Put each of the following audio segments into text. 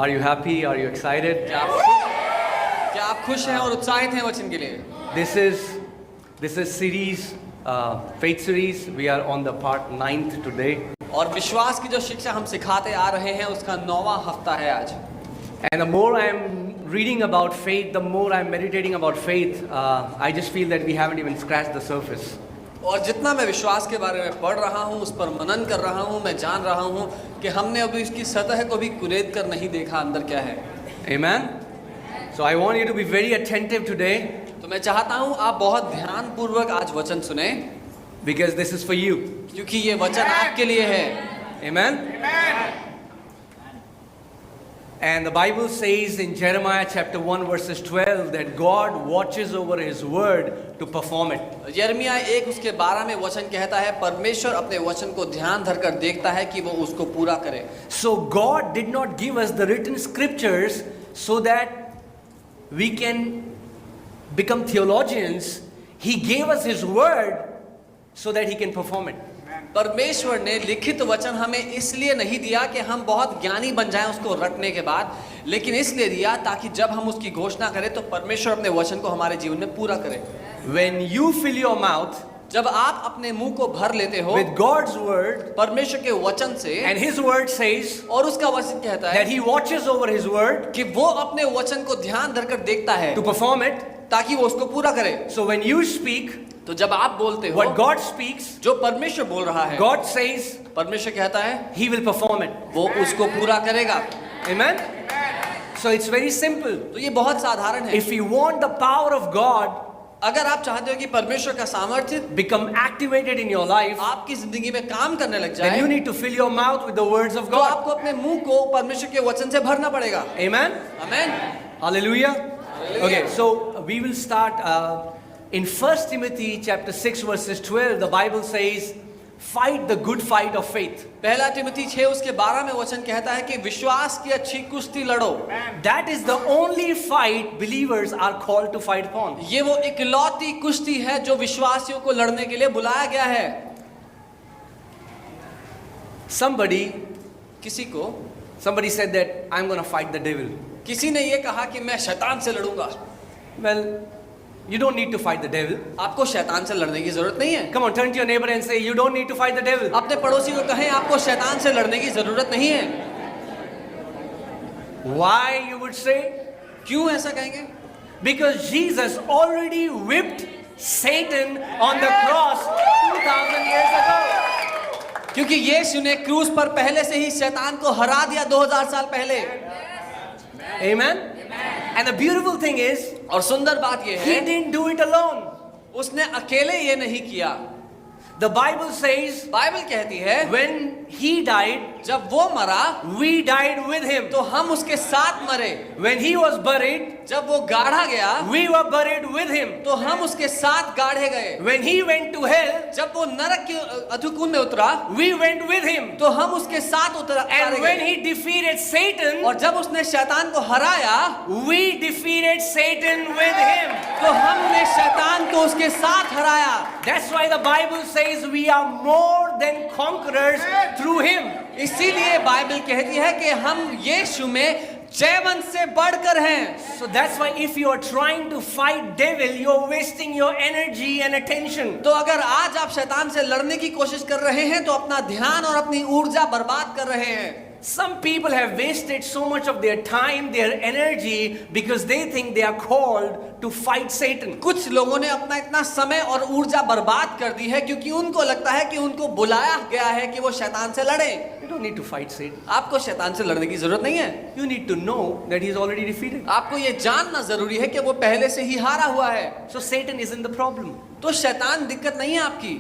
Are you happy? Are you excited? क्या आप खुश हैं और उत्साहित हैं वचन के लिए? This is series, faith series. We are on the part 9th today. और विश्वास की जो शिक्षा हम सिखाते आ रहे हैं उसका 9वां हफ्ता है आज. And the more I'm reading about faith, the more I'm meditating about faith, I just feel that we haven't even scratched the surface. और जितना मैं विश्वास के बारे में पढ़ रहा हूँ, उस पर मनन कर रहा हूँ, मैं जान रहा हूँ कि हमने अभी इसकी सतह को भी कुरेद कर नहीं देखा अंदर क्या है. Amen? So I want you to be very attentive today. तो मैं चाहता हूँ आप बहुत ध्यानपूर्वक आज वचन सुने, because this is for you. क्योंकि ये वचन आपके लिए है. Amen? And the Bible says in Jeremiah chapter 1 verses 12 that God watches over His word to perform it. यिर्मयाह 1 उसके 12 में वचन कहता है परमेश्वर अपने वचन को ध्यान धरकर देखता है कि वो उसको पूरा करे. So God did not give us the written scriptures so that we can become theologians. He gave us His word so that He can perform it. परमेश्वर ने लिखित वचन हमें इसलिए नहीं दिया कि हम बहुत ज्ञानी बन जाएं उसको रटने के बाद, लेकिन इसलिए दिया ताकि जब हम उसकी घोषणा करें तो परमेश्वर अपने वचन को हमारे जीवन में पूरा करे. When you fill your mouth जब आप अपने मुंह को भर लेते हो with God's word, परमेश्वर के वचन से, and His word says और उसका वचन कहता है that He watches over His word कि वो अपने वचन को ध्यान धरकर देखता है to perform it, ताकि वो उसको पूरा करे. so when you speak तो जब आप बोलते हो, what God speaks, जो परमेश्वर बोल रहा है, God says परमेश्वर कहता है He will perform it. वो उसको पूरा करेगा. Amen? So it's very simple. तो ये बहुत साधारण है. If you want the power of God अगर आप चाहते हो कि परमेश्वर का सामर्थ्य become activated in your life, आपकी जिंदगी में काम करने लग then जाए, you need to fill your mouth with the words of तो God. आपको अपने मुंह को परमेश्वर के वचन से भरना पड़ेगा. Amen? Amen. Hallelujah. Okay, so we will start in 1 Timothy chapter 6 verses 12. The Bible says, fight the good fight of faith. पहला तिमोथी 6 उसके 12 में वचन कहता है कि विश्वास की अच्छी कुश्ती लड़ो. That is the only fight believers are called to fight upon. ये वो इकलौती कुश्ती है जो विश्वासियों को लड़ने के लिए बुलाया गया है. Somebody said that I'm going to fight the devil. किसी ने ये कहा कि मैं शैतान से लड़ूंगा. Well, you don't need to fight the devil. आपको शैतान से लड़ने की जरूरत नहीं है. Come on, turn to your neighbor and say, you don't need to fight the devil. अपने पड़ोसी को कहें आपको शैतान से लड़ने की जरूरत नहीं है. Why, you would say? क्यों ऐसा कहेंगे? Because Jesus already whipped Satan on the cross 2000 years ago. क्योंकि यीशु ने क्रूस पर पहले से ही शैतान को हरा दिया 2000 साल पहले. Amen? And the beautiful thing is, और सुंदर बात ये He है, didn't do it alone. उसने अकेले ये नहीं किया. The Bible says, बाइबल कहती है when He died, जब वो मरा we died with Him. तो हम उसके साथ मरे. When He was buried, जब वो गाढ़ा गया we were buried with Him. तो हम उसके साथ गाढ़े गए. When He went to hell, जब वो नरक के अधोकुंड में उतरा we went with Him. तो हम उसके साथ उतरा. And when He defeated Satan, और जब उसने शैतान को हराया we defeated Satan with Him. तो हमने शैतान को उसके साथ हराया. That's why the Bible says we are more than conquerors through Him. इसीलिए बाइबल कहती है कि हम यीशु में जयवंत से बढ़कर हैं. So that's why if you are trying to fight devil, you're wasting your energy and attention. तो अगर आज आप शैतान से लड़ने की कोशिश कर रहे हैं तो अपना ध्यान और अपनी ऊर्जा बर्बाद कर रहे हैं. Some people have wasted so much of their time, their energy, because they think they are called to fight Satan. कुछ लोगों ने अपना इतना समय और ऊर्जा बर्बाद कर दी है क्योंकि उनको लगता है कि उनको बुलाया गया है कि वो शैतान से लड़े. You don't need to fight Satan. आपको शैतान से लड़ने की जरूरत नहीं है. You need to know that he is already defeated. आपको ये जानना जरूरी है कि वो पहले से ही हारा हुआ है. So Satan isn't the problem. तो शैतान दिक्कत नहीं है आपकी.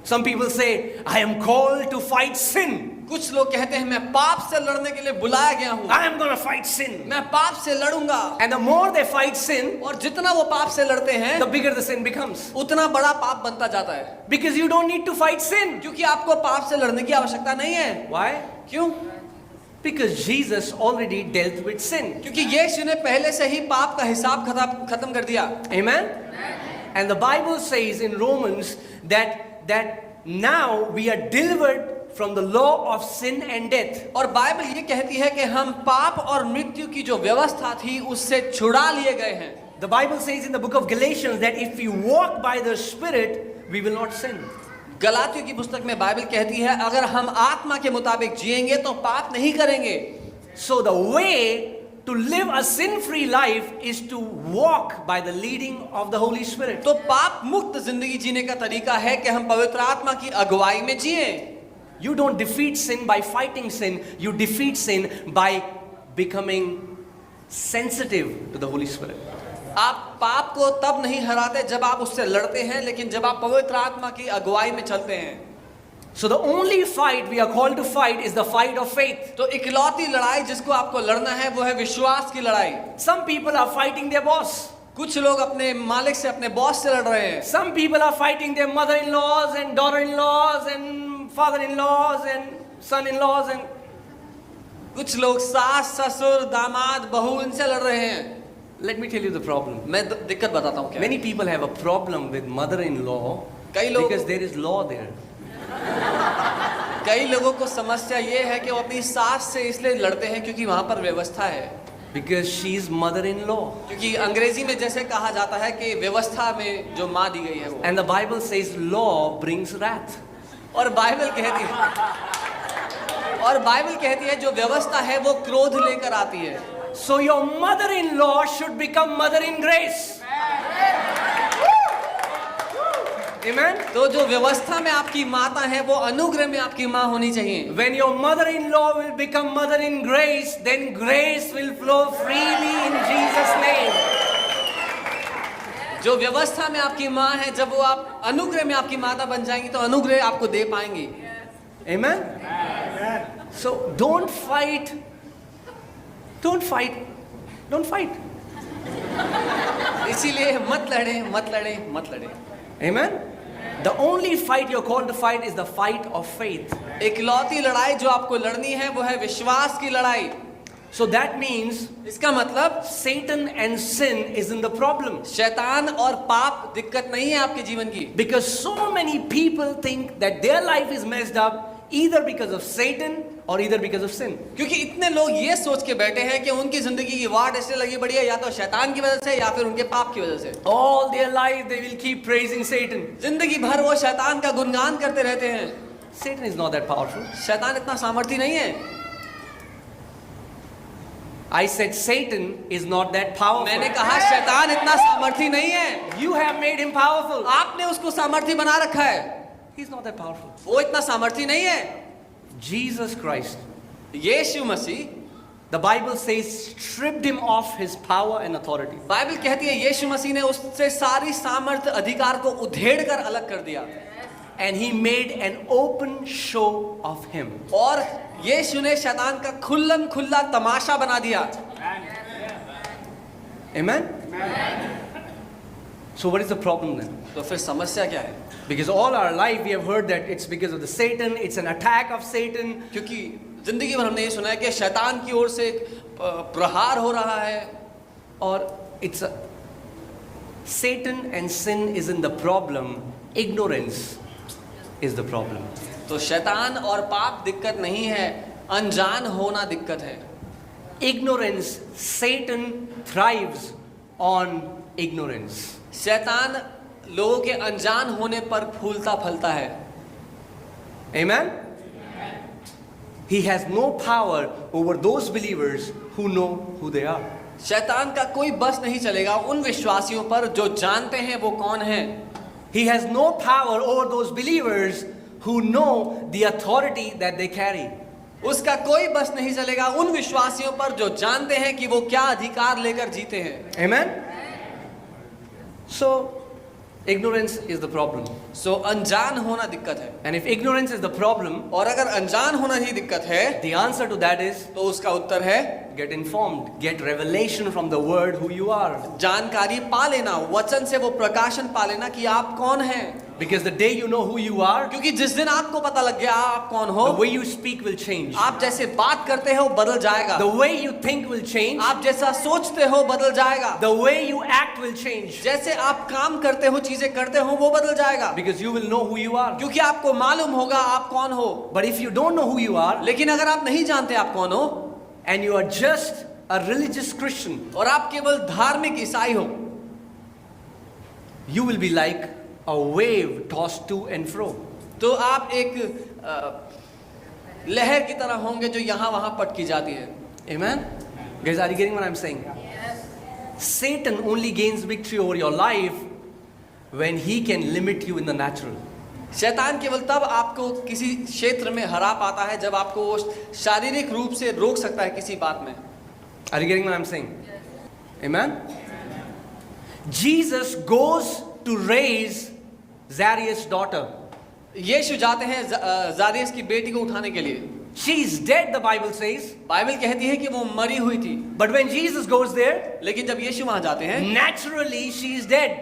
Some people say, I am called to fight sin. कुछ लोग कहते हैं मैं पाप से लड़ने के लिए बुलाया गया हूँ. I am going to fight sin. मैं पाप से लड़ूंगा. And the more they fight sin, और जितना वो पाप से लड़ते हैं the bigger the sin becomes. उतना बड़ा पाप बनता जाता है. Because you don't need to fight sin. क्योंकि आपको पाप से लड़ने की आवश्यकता नहीं है. Why? क्यों? Because Jesus already dealt with sin. क्योंकि यीशु ने पहले से ही पाप का हिसाब खत्म कर दिया. Amen? And the Bible says in Romans that now we are delivered from the law of sin and death. और बाइबल ये कहती है कि हम पाप और मृत्यु की जो व्यवस्था थी उससे छुड़ा लिए गए हैं। The Bible says in the book of Galatians that if we walk by the Spirit, we will not sin. गलातियों की पुस्तक में बाइबल कहती है अगर हम आत्मा के मुताबिक जिएंगे तो पाप नहीं करेंगे। So the way to live a sin-free life is to walk by the leading of the Holy Spirit. तो पाप मुक्त जिंदगी जीने का तरीका है कि हम पवित्र आत्मा की अगुवाई में जिए। You don't defeat sin by fighting sin. You defeat sin by becoming sensitive to the Holy Spirit. आप पाप को तब नहीं हराते जब आप उससे लड़ते हैं, लेकिन जब आप पवित्र आत्मा की अगुवाई में चलते हैं। So the only fight we are called to fight is the fight of faith. तो इकलौती लड़ाई जिसको आपको लड़ना है वो है विश्वास की लड़ाई। Some people are fighting their boss. कुछ लोग अपने मालिक से, अपने बॉस से लड़ रहे हैं। Some people are fighting their mother-in-laws and daughter-in-laws and father-in-laws and son-in-laws and कुछ लोग सास, ससुर, दामाद, बहू इनसे लड़ रहे हैं। let me tell you the problem. मैं दिक्कत बताता हूँ क्या है। Many people have a problem with mother-in-law कई लोग because there is law there. कई लोगों को समस्या ये है कि वो अपनी सास से इसलिए लड़ते हैं क्योंकि वहां पर व्यवस्था है। Because she is mother-in-law. क्योंकि अंग्रेजी में जैसे कहा जाता है कि व्यवस्था में जो माँ दी गई है वो। And the Bible says law brings wrath. और बाइबल कहती है जो व्यवस्था है वो क्रोध लेकर आती है। So your mother-in-law should become mother in grace. Amen. तो जो व्यवस्था में आपकी माता है वो अनुग्रह में आपकी माँ होनी चाहिए। When your mother-in-law will become mother in grace, then grace will flow freely in Jesus' name. जो व्यवस्था में आपकी माँ है, जब वो आप अनुग्रह में आपकी माता बन जाएंगी तो अनुग्रह आपको दे पाएंगी। Amen. So don't fight. Don't fight. Don't fight. इसीलिए मत लड़े, मत लड़े, मत लड़े। Amen. The only fight you're called to fight is the fight of faith. इकलौती लड़ाई जो आपको लड़नी है वो है विश्वास की लड़ाई। So that means इसका मतलब Satan and sin isn't the problem. शैतान और पाप दिक्कत नहीं है आपके जीवन की। Because so many people think that their life is messed up either because of Satan or either because of sin. क्योंकि इतने लोग ये सोच के बैठे हैं कि उनकी जिंदगी की वाट ऐसे लगी पड़ी है या तो शैतान की वजह से या फिर उनके पाप की वजह से। All their life they will keep praising Satan. जिंदगी भर वो शैतान का गुणगान करते रहते हैं। Satan is not that powerful. शैतान इतना सामर्थी नहीं है। I said Satan is not that powerful. मैंने कहा शैतान इतना सामर्थी नहीं है। You have made him powerful. आपने उसको सामर्थी बना रखा है। He's not that powerful. वो इतना सामर्थी नहीं है। Jesus Christ, Yeshu Masih, the Bible says, stripped him of his power and authority. Bible कहती है यीशु मसीह ने उससे सारी सामर्थ अधिकार को उधेड़ कर अलग कर दिया। And he made an open show of him. और यीशु ने शैतान का खुल्लम खुल्ला तमाशा बना दिया। Amen? So what is the problem then? तो फिर समस्या क्या है? Because all our life we have heard that it's because of the Satan, it's an attack of Satan. क्योंकि जिंदगी भर हमने ये सुना है कि शैतान की ओर से एक प्रहार हो रहा है। Or it's a Satan and sin isn't the problem, ignorance is the problem. तो शैतान और पाप दिक्कत नहीं है, अनजान होना दिक्कत है। Ignorance, Satan thrives on ignorance. शैतान लोगों के अनजान होने पर फूलता फलता है। Amen? He has no power over those believers who know who they are. शैतान का कोई बस नहीं चलेगा उन विश्वासियों पर जो जानते हैं वो कौन है। He has no power over those believers who know the authority that they carry. उसका कोई बस नहीं चलेगा उन विश्वासियों पर जो जानते हैं कि वो क्या अधिकार लेकर जीते हैं। Amen? So, ignorance is the problem. सो अनजान होना दिक्कत है। And if ignorance is the problem, और अगर अनजान होना ही दिक्कत है the answer to that is तो उसका उत्तर है get informed, get revelation from the word who you are. जानकारी पा लेना, वचन से वो प्रकाशन पा लेना कि आप कौन हैं। Because the day you know who you are, क्योंकि जिस दिन आपको पता लग गया आप कौन हो, the way you speak will change. आप जैसे बात करते हो बदल जाएगा, The way you think will change. आप जैसा सोचते हो बदल जाएगा, The way you act will change. जैसे आप काम करते हो चीजें करते हो वो बदल जाएगा, Because you will know who you are. क्योंकि आपको मालूम होगा आप कौन हो। But if you don't know who you are, लेकिन अगर आप नहीं जानते आप कौन हो and you are just a religious Christian, और आप केवल धार्मिक ईसाई हो, you will be like a wave tossed to and fro. तो आप एक लहर की तरह होंगे जो यहाँ वहाँ पटकी जाती है। Amen? Guys, are you getting what I'm saying? Satan only gains victory over your life when he can limit you in the natural. शैतान केवल तब आपको किसी क्षेत्र में हरा पाता है जब आपको वो शारीरिक रूप से रोक सकता है किसी बात में। Are you getting what I'm saying? Amen? Jesus goes to raise Zarius' daughter. यीशु जाते हैं जारियस की बेटी को उठाने के लिए। She is dead, the Bible says. Bible कहती है कि वो मरी हुई थी, But when Jesus goes there, लेकिन जब यीशु वहां जाते हैं naturally she is dead.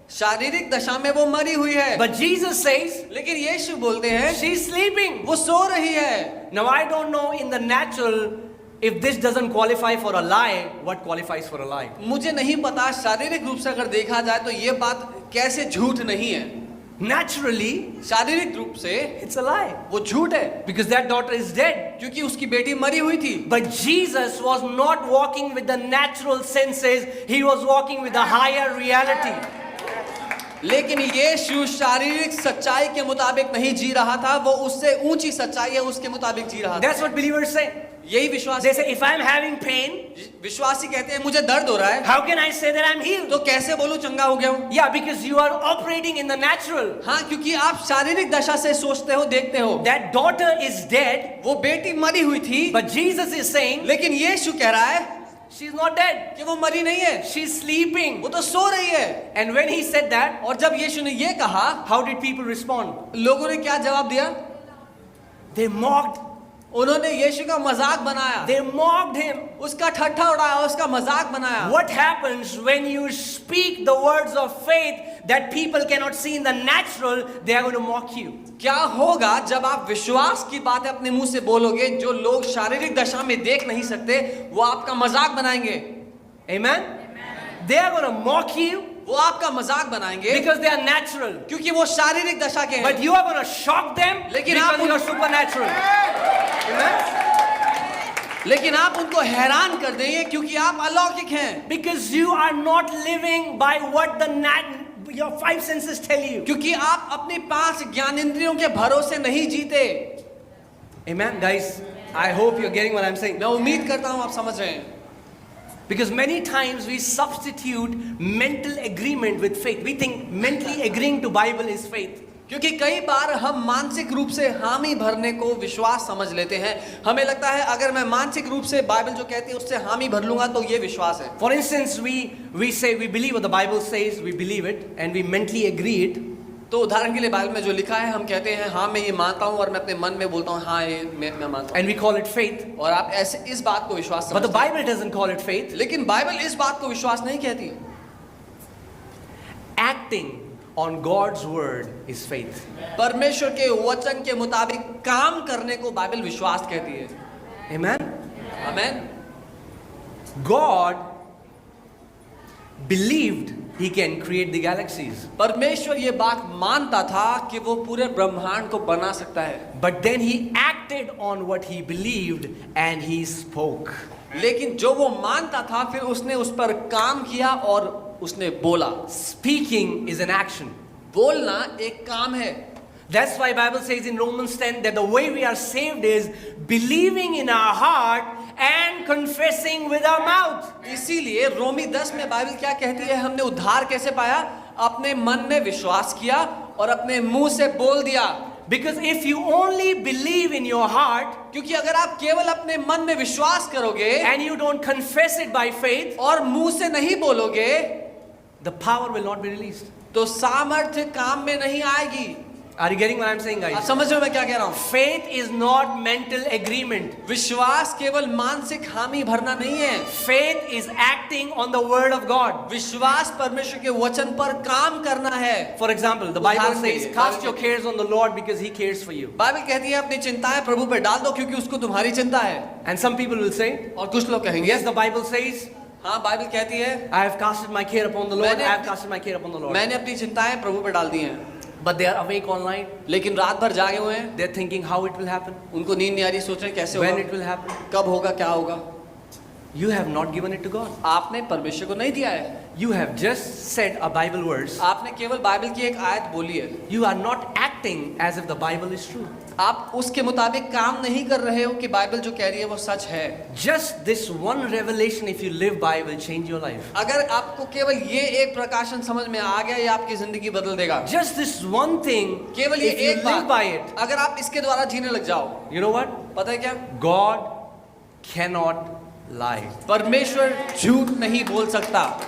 शारीरिक दशा में वो मरी हुई है, But Jesus says लेकिन यीशु बोलते हैं she is sleeping. वो सो रही है। Now I don't know in the natural if this doesn't qualify for a lie, what qualifies for a lie? मुझे नहीं पता शारीरिक रूप से अगर देखा जाए तो ये बात कैसे झूठ नहीं है। Naturally, शारीरिक रूप से it's a lie. वो झूठ है, Because that daughter is dead. क्योंकि उसकी बेटी मरी हुई थी। But Jesus was not walking with the natural senses, he was walking with a higher reality. लेकिन यीशु शारीरिक सच्चाई के मुताबिक नहीं जी रहा था, वो उससे ऊंची सच्चाई है उसके मुताबिक जी रहा था। That's what believers say. यही विश्वास, They say, if I'm having pain, विश्वासी कहते हैं मुझे दर्द हो रहा है, how can I say that I'm healed? तो कैसे बोलूं चंगा हो गया हूं? Yeah, because you are operating in the natural. हाँ, क्योंकि आप शारीरिक दशा से सोचते हो, देखते हो। That daughter is dead, वो बेटी मरी हुई थी, but Jesus is saying लेकिन यीशु कह रहा है she's not dead. कि वो मरी नहीं है, She's sleeping. वो तो सो रही है। And when he said that, और जब यीशु ने ये कहा, how did people respond? लोगों ने क्या जवाब दिया? They mocked. उन्होंने यीशु का मजाक बनाया, They mocked him. उसका ठट्ठा उड़ाया, उसका मजाक बनाया। What happens when you speak the words of faith that people cannot see in the natural? They are going to mock you. क्या होगा जब आप विश्वास की बातें अपने मुंह से बोलोगे जो लोग शारीरिक दशा में देख नहीं सकते, वो आपका मजाक बनाएंगे। Amen? They are going to mock you वो आपका मजाक बनाएंगे because they are natural. क्योंकि वो शारीरिक दशा के हैं। But you are going to shock them लेकिन because आप you are supernatural. Amen? लेकिन आप उनको हैरान कर देंगे क्योंकि आप अलौकिक हैं, Because you are not living by what your five senses tell you. क्योंकि आप अपनी 5 ज्ञानेंद्रियों के भरोसे नहीं जीते। Amen, guys. I hope you're getting what I'm saying. मैं उम्मीद करता हूं आप समझ रहे हैं। Because many times we substitute mental agreement with faith. We think mentally agreeing to Bible is faith. क्योंकि कई बार हम मानसिक रूप से हामी भरने को विश्वास समझ लेते हैं। हमें लगता है अगर मैं मानसिक रूप से बाइबल जो कहती है उससे हामी भर लूंगा तो ये विश्वास है। For instance, we say we believe what the Bible says, we believe it, and we mentally agree it. तो उदाहरण के लिए बाइबल में जो लिखा है हम कहते हैं हाँ मैं ये मानता हूँ और मैं अपने मन में बोलता हूँ हाँ ये मैं मानता हूँ। And we call it faith. और आप ऐसे इस बात को विश्वास But the समझते हैं। Bible doesn't call it faith. लेकिन बाइबल इस बात को विश्वास नहीं कहती। Acting on God's word is faith. परमेश्वर के वचन के मुताबिक काम करने को बाइबल विश्वास कहती है। Amen? आमीन। God believed he can create the galaxies. परमेश्वर ये बात मानता था कि वो पूरे ब्रह्मांड को बना सकता है। But then he acted on what he believed and he spoke. लेकिन जो वो मानता था फिर उसने उस पर काम किया और उसने बोला। Speaking is an action. बोलना एक काम है। That's why Bible says in Romans 10 that the way we are saved is believing in our heart and confessing with our mouth. इसीलिए रोमी 10 में बाइबल क्या कहती है, हमने उद्धार कैसे पाया? अपने मन में विश्वास किया और अपने मुंह से बोल दिया। Because if you only believe in your heart क्योंकि अगर आप केवल अपने मन में विश्वास करोगे and you don't confess it by faith, और मुंह से नहीं बोलोगे, the power will not be released. तो सामर्थ्य काम में नहीं आएगी। Are you getting what I'm saying, आप guys? समझ रहे हो मैं क्या कह रहा हूँ? Faith is not mental agreement. विश्वास केवल मानसिक हामी भरना नहीं है। Faith is acting on the word of God. विश्वास परमेश्वर के वचन पर काम करना है। For example, the Bible उदाहरण के says, लिए, cast your cares on the Lord because he cares for you. Bible कहती है अपनी चिंताएं प्रभु पर डाल दो क्योंकि उसको तुम्हारी चिंता है। And some people will say, और कुछ लोग कहेंगे yes, the Bible says, हाँ बाइबल कहती है I have casted my care upon the Lord. I मैंने- have casted my care upon the Lord. मैंने अपनी चिंताएं प्रभु पर डाल दी हैं, But they are awake online. लेकिन रात भर जागे हुए हैं, They're thinking how it will happen, उनको नींद नहीं आ रही, सोच रहे हैं कैसे when होगा, it will happen. कब होगा, क्या होगा। You have not given it to God. आपने परमेश्वर को नहीं दिया है, You have just said a Bible verse. आपने केवल बाइबल की एक आयत बोली है, You are not acting as if the Bible is true. आप उसके मुताबिक काम नहीं कर रहे हो कि बाइबल जो कह रही है वो सच है। Just this one revelation, if you live by, will change your life. अगर आपको केवल ये एक प्रकाशन समझ में आ गया, ये आपकी जिंदगी बदल देगा। Just this one thing, केवल ये if you एक live by it, बात, अगर आप इसके द्वारा जीने लग जाओ, you know what? पता है क्या? God cannot lie. परमेश्वर झूठ नहीं बोल सकता।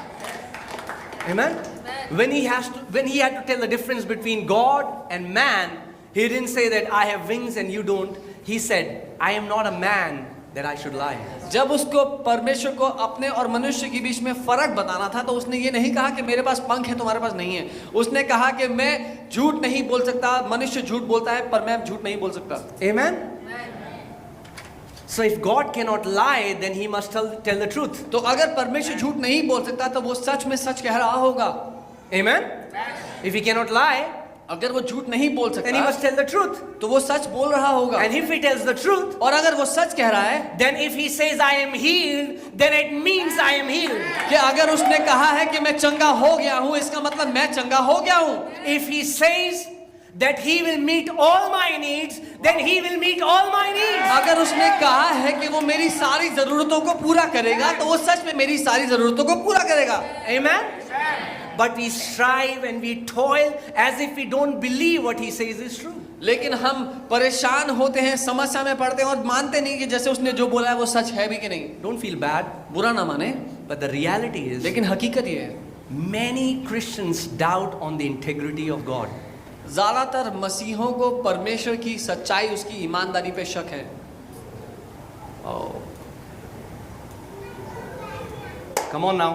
Amen? When he had to tell the difference between God and man, he didn't say that I have wings and you don't. He said, I am not a man that I should lie. जब उसको परमेश्वर को अपने और मनुष्य के बीच में फर्क बताना था तो उसने ये नहीं कहा कि मेरे पास पंख है तुम्हारे पास नहीं है। उसने कहा कि मैं झूठ नहीं बोल सकता, मनुष्य झूठ बोलता है पर मैं झूठ नहीं बोल सकता। Amen? So if God cannot lie, then he must tell the truth. तो अगर परमेश्वर झूठ नहीं बोल सकता तो वो सच में सच कह रहा होगा। Amen? If he cannot lie, अगर वो झूठ नहीं बोल then he सकता must tell the truth. तो वो सच बोल रहा होगा। And if he tells the truth, और अगर वो सच कह रहा है then if he says I am healed, then it means I am healed. कि अगर उसने कहा है कि मैं चंगा हो गया हूँ, इसका मतलब मैं चंगा हो गया हूँ। If he says that he will meet all my needs, then he will meet all my needs. अगर उसने कहा है कि वो मेरी सारी जरूरतों को पूरा करेगा तो वो सच में मेरी सारी जरूरतों को पूरा करेगा। Amen? But we strive and we toil as if we don't believe what he says is true. लेकिन हम परेशान होते हैं, समस्या में पड़ते हैं और मानते नहीं कि जैसे उसने जो बोला है वो सच है भी कि नहीं। Don't feel bad, बुरा ना माने, but the reality is लेकिन हकीकत ये है many Christians doubt on the integrity of God. ज्यादातर मसीहों को परमेश्वर की सच्चाई, उसकी ईमानदारी पे शक है। Oh. Come on now.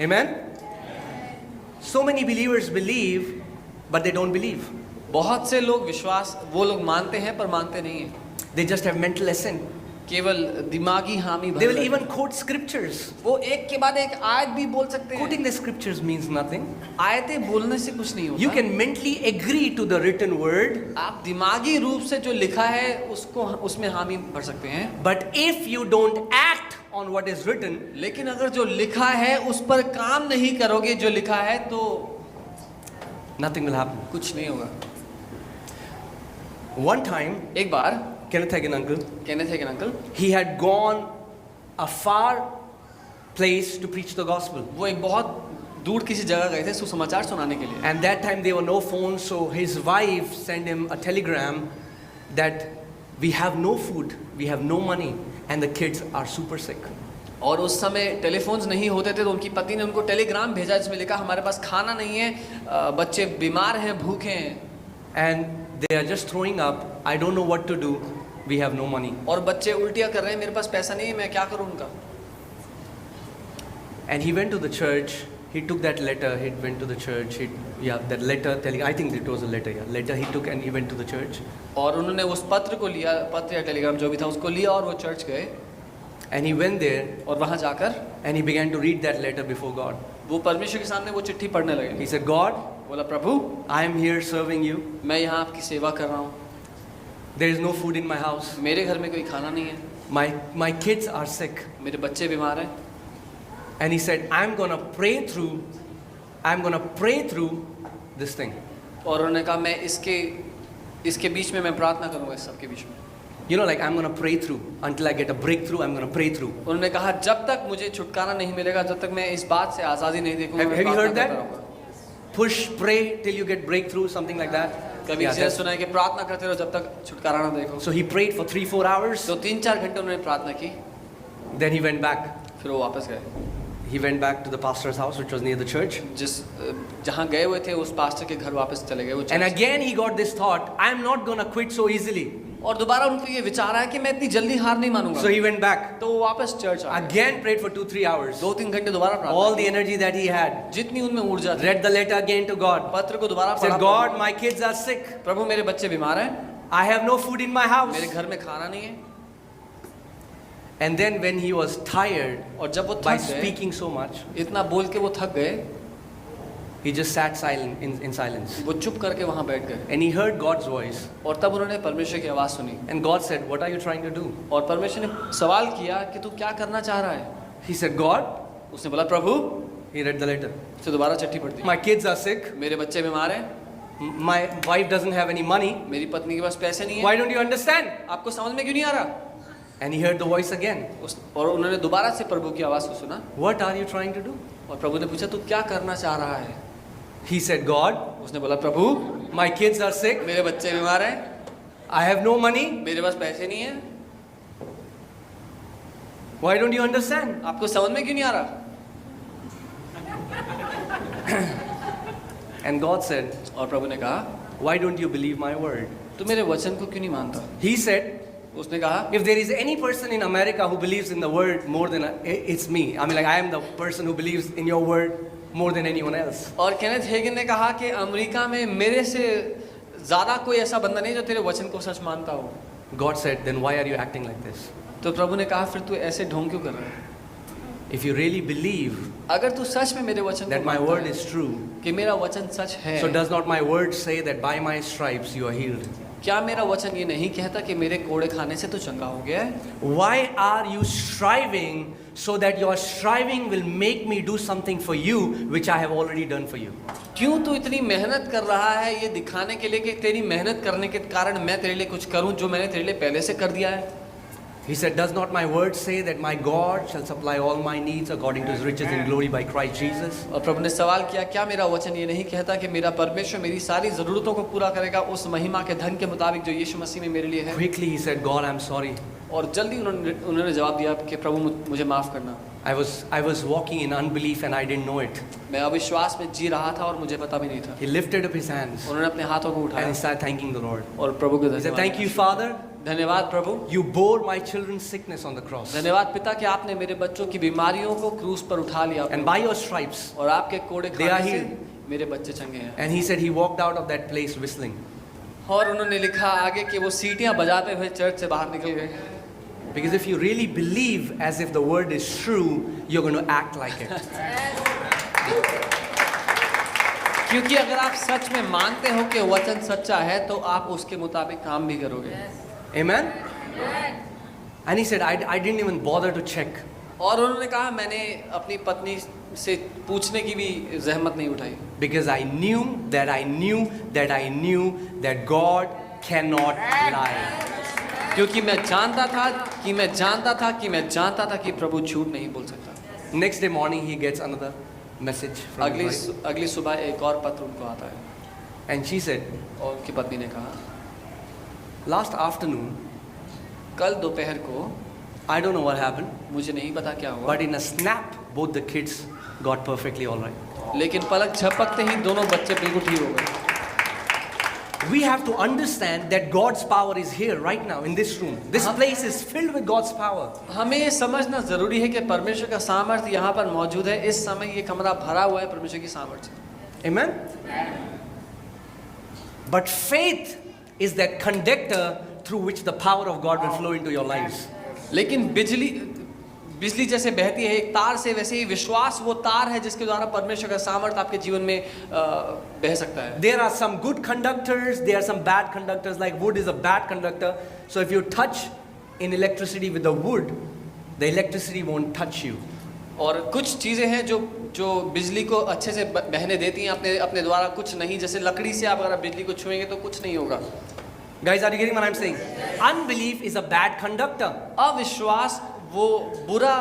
Amen? So many believers believe, but they don't believe. बहुत से लोग विश्वास, वो लोग मानते हैं पर मानते नहीं हैं, They just have mental assent. केवल दिमागी हामी They will भर even quote scriptures. वो एक के बाद एक आयत भी बोल सकते हैं। Quoting the scriptures means nothing. आयतें बोलने से कुछ नहीं You होता। can mentally agree to the written word, आप दिमागी रूप से जो लिखा है उसको उसमें हामी भर सकते हैं, but if you don't act on what is written, लेकिन अगर जो लिखा है उस पर काम नहीं करोगे जो लिखा है तो nothing will happen. कुछ नहीं होगा। One time, एक बार Kenneth Hagin uncle, कहने थे कि uncle he had gone a far place to preach the gospel. वो एक बहुत दूर किसी जगह गए थे सुसमाचार सुनाने के लिए, And that time there were no phones, so his wife sent him a telegram that we have no food, we have no money, and the kids are super sick. और उस समय टेलीफोन्स नहीं होते थे तो उनकी पत्नी ने उनको टेलीग्राम भेजा जिसमें लिखा हमारे पास खाना नहीं है, बच्चे बीमार हैं, भूखे हैं, And they are just throwing up, I don't know what to do, we have no money. और बच्चे उल्टियाँ कर रहे हैं, मेरे पास पैसा नहीं है, मैं क्या करूँ उनका। And he went to the church, he took that letter, he went to the church, that letter telling, I think it was a letter, letter he took and he went to the church. और उन्होंने उस पत्र को लिया, पत्र या Telegram जो भी था उसको लिया और वो चर्च गए And he went there और वहाँ जाकर and he began to read that letter before God. वो परमेश्वर के सामने वो चिट्ठी पढ़ने लगे। He said, God, बोला प्रभु I am here serving you. मैं यहाँ आपकी सेवा कर रहा हूँ, There is no food in my house. मेरे घर में कोई खाना नहीं है, My kids are sick. मेरे बच्चे बीमार हैं। And he said, I'm going to pray through this thing. और उन्होंने कहा मैं इसके बीच में मैं प्रार्थना करूँगा, इस सबके बीच में। You know, like I'm going to pray through. Until I get a breakthrough, I'm going to pray through. उन्होंने कहा जब तक मुझे छुटकारा नहीं मिलेगा, जब तक मैं इस बात से आज़ादी नहीं देखूंगा, Have मैं you heard प्रार्थना that? करता रहूंगा। Push, pray till you get breakthrough, something like that. कभी Yeah, किसी ने that's- सुना है कि प्रार्थना करते रहो जब तक छुटकारा ना देखो। So he prayed for 3-4 hours. तो 3-4 घंटे उन्होंने प्रार्थना की, Then he went back. फिर वो वापस गए। He went back to the pastor's house, which was near the church. जहाँ गए हुए थे उस पास्टर के घर वापस चले गए वो And church। again he got this thought, I'm not going to quit so easily. और दोबारा उनको ये विचार आया कि मैं इतनी जल्दी हार नहीं मानूंगा। So he went back. तो वो वापस चर्च आ गए। Again prayed for 2-3 hours. 2-3 घंटे दोबारा प्रार्थना All the की। energy that he had. जितनी उनमें ऊर्जा थी। Read the letter again to God. पत्र को दोबारा Said, पढ़ा। God, my kids are sick. प्रभु मेरे बच्चे बीमार हैं। I have no food in my house. मेरे घर में खाना नहीं है। And then when he was tired और जब वो by थक गए, speaking so much, इतना बोल के वो थक गए, he just sat silent in silence. वो चुप करके वहाँ बैठ गए। And he heard God's voice. और तब उन्होंने परमेश्वर की आवाज़ सुनी। And God said, what are you trying to do? और परमेश्वर ने सवाल किया कि तू क्या करना चाह रहा है? He said, God. उसने बोला प्रभु। He read the letter. तो दोबारा चिट्ठी पढ़ दी। My kids are sick. मेरे बच्चे बीमार हैं। My wife doesn't have any money. मेरी पत्नी के पास पैसे नहीं Why है। don't you understand? आपको समझ में क्यों नहीं आ रहा? And he heard the voice again. और उन्होंने दोबारा से प्रभु की आवाज़ को सुना। What are you trying to do? और प्रभु ने पूछा तू क्या करना चाह रहा है? He said, God, उसने बोला प्रभु my kids are sick. मेरे बच्चे बीमार हैं। I have no money. मेरे पास पैसे नहीं है। Why don't you understand? आपको समझ में क्यों नहीं आ रहा? And God said, और प्रभु ने कहा why don't you believe my word? तू मेरे वचन को क्यों नहीं मानता? He said, उसने कहा if there is any person in America who believes in the word more than it's me. I mean, like I am the person who believes in your word more than anyone else. और Kenneth Hagin ने कहा कि America में मेरे से ज़्यादा कोई ऐसा बंदा नहीं जो तेरे वचन को सच मानता हो। God said, then why are you acting like this? तो प्रभु ने कहा फिर तू ऐसे ढोंग क्यों कर रहा है? If you really believe अगर तू सच में मेरे वचन that को my मानता word है is true, कि मेरा वचन सच है, so does not my word say that by my stripes you are healed? क्या मेरा वचन ये नहीं कहता कि मेरे कोड़े खाने से तू चंगा हो गया है? Why are you striving so that your striving will make me do something for you which I have already done for you? क्यों तू इतनी मेहनत कर रहा है ये दिखाने के लिए कि तेरी मेहनत करने के कारण मैं तेरे लिए कुछ करूं जो मैंने तेरे लिए पहले से कर दिया है? He said, does not my word say that my God shall supply all my needs according to his riches in glory by Christ Jesus? और प्रभु ने सवाल किया क्या मेरा वचन ये नहीं कहता कि मेरा परमेश्वर मेरी सारी ज़रूरतों को पूरा करेगा उस महिमा के धन के मुताबिक जो यीशु मसीह में मेरे लिए है? Quickly he said, God, I'm sorry. और जल्दी उन्होंने जवाब दिया कि प्रभु मुझे माफ़ करना। I was walking in unbelief and I didn't know it. मैं अविश्वास में जी रहा था और मुझे पता भी नहीं था। He lifted up his hands उन्होंने अपने हाथों को and उठाया he started thanking the Lord. और प्रभु को He said, धन्यवाद thank you, Father. धन्यवाद प्रभु। You bore my children's sickness on the cross. धन्यवाद पिता कि आपने मेरे बच्चों की बीमारियों को क्रूस पर उठा लिया And by your stripes. और आपके कोड़े They are खाने से healed. मेरे बच्चे चंगे हैं। And he said he walked out of that place whistling. और उन्होंने लिखा आगे कि वो सीटियां बजाते हुए चर्च से बाहर निकल गए। Because if you really believe as if the word is true, you're going to act like it. क्योंकि अगर आप सच में मानते हो कि वचन सच्चा है तो आप उसके मुताबिक काम भी करोगे। Amen? And he said, I didn't even bother to check. और उन्होंने कहा मैंने अपनी पत्नी से पूछने की भी जहमत नहीं उठाई। Because I knew that God cannot lie. क्योंकि मैं जानता था कि प्रभु झूठ नहीं बोल सकता। Next day morning he gets another message from his wife. अगली सुबह एक और पत्र उनको आता है And she said, और उनकी पत्नी ने कहा last afternoon, कल दोपहर को I don't know what happened, मुझे नहीं पता क्या हुआ, but in a snap, both the kids got perfectly all right. लेकिन पलक झपकते ही दोनों बच्चे बिल्कुल ठीक हो गए। We have to understand that God's power is here right now in this room. This place is filled with God's power. हमें ये समझना जरूरी है कि परमेश्वर का सामर्थ्य यहाँ पर मौजूद है। इस समय ये कमरा भरा हुआ है परमेश्वर की सामर्थ्य। Amen? But faith is that conductor through which the power of God will flow into your lives. लेकिन बिजली जैसे बहती है एक तार से, वैसे ही विश्वास वो तार है जिसके द्वारा परमेश्वर का सामर्थ्य आपके जीवन में बह सकता है। There are some good conductors, there are some bad conductors. Like wood is a bad conductor. So if you touch in electricity with the wood, the electricity won't touch you. और कुछ चीज़ें हैं जो बिजली को अच्छे से बहने देती हैं अपने द्वारा, कुछ नहीं। जैसे लकड़ी से आप अगर बिजली को छुएंगे तो कुछ नहीं होगा। Guys, are you getting what I'm saying? Unbelief is a bad conductor. अविश्वास वो बुरा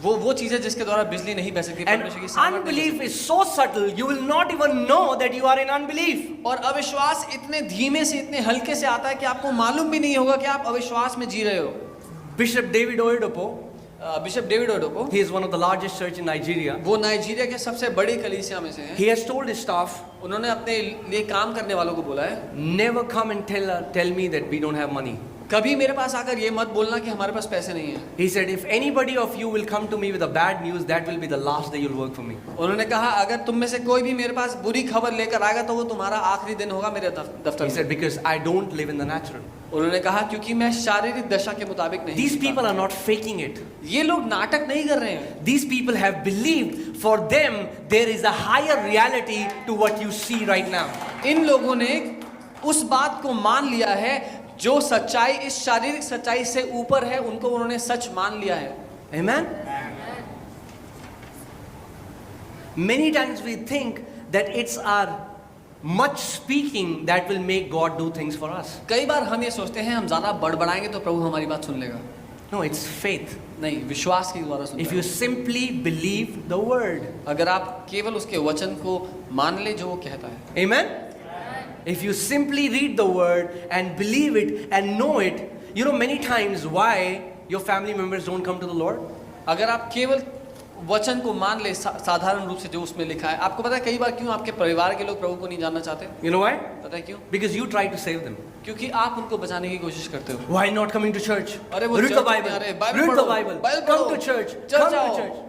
वो चीज़ है जिसके द्वारा बिजली नहीं बह सकती। And unbelief is so subtle, you will not even know that you are in unbelief. और अविश्वास इतने धीमे से, इतने हल्के से आता है कि आपको मालूम भी नहीं होगा कि आप अविश्वास में जी रहे हो। Bishop David Oyedepo, Bishop David Oyedepo, He is one of the largest church in Nigeria. वो नाइजीरिया के सबसे बड़ी कलीसिया में से हैं। He has told his staff, उन्होंने अपने लिए काम करने वालों को बोला है, never come and tell me that we don't have money. कभी मेरे पास आकर ये मत बोलना कि हमारे पास पैसे नहीं है। He said, if anybody of you will come to me with a bad news, that will be the last day you'll work for me. उन्होंने कहा अगर तुम में से कोई भी मेरे पास बुरी खबर लेकर आएगा तो वो तुम्हारा आखिरी दिन होगा मेरे दफ्तर He में। said, because I don't live in the natural. उन्होंने कहा क्योंकि मैं शारीरिक दशा के मुताबिक नहीं These जीता। people are not faking it. ये लोग नाटक नहीं कर रहे हैं। These people have believed. For them, there is a higher reality to what you see right now. इन लोगों ने उस बात को मान लिया है जो सच्चाई इस शारीरिक सच्चाई से ऊपर है, उनको उन्होंने सच मान लिया है। Amen? Many times we think that it's our much speaking that will make God do things for us. कई बार हम ये सोचते हैं हम ज्यादा बड़बड़ाएंगे तो प्रभु हमारी बात सुन लेगा। No, it's faith. नहीं, विश्वास के द्वारा सुनता If you है। simply believe the word. अगर आप केवल उसके वचन को मान ले जो वो कहता है। Amen? If you simply read the word and believe it and know it, you know many times why your family members don't come to the Lord? अगर आप केवल वचन को मान ले साधारण रूप से जो उसमें लिखा है, आपको पता है कई बार क्यों आपके परिवार के लोग प्रभु को नहीं जानना चाहते? You know why? पता है क्यों? Because you try to save them. क्योंकि आप उनको बचाने की कोशिश करते हो। Why not coming to church? अरे वो Read the चर्च में Bible. आ रहे, बाइबल Read the पढ़ो, Bible. बाइबल Come पढ़ो, to church. Church Come to आओ। church.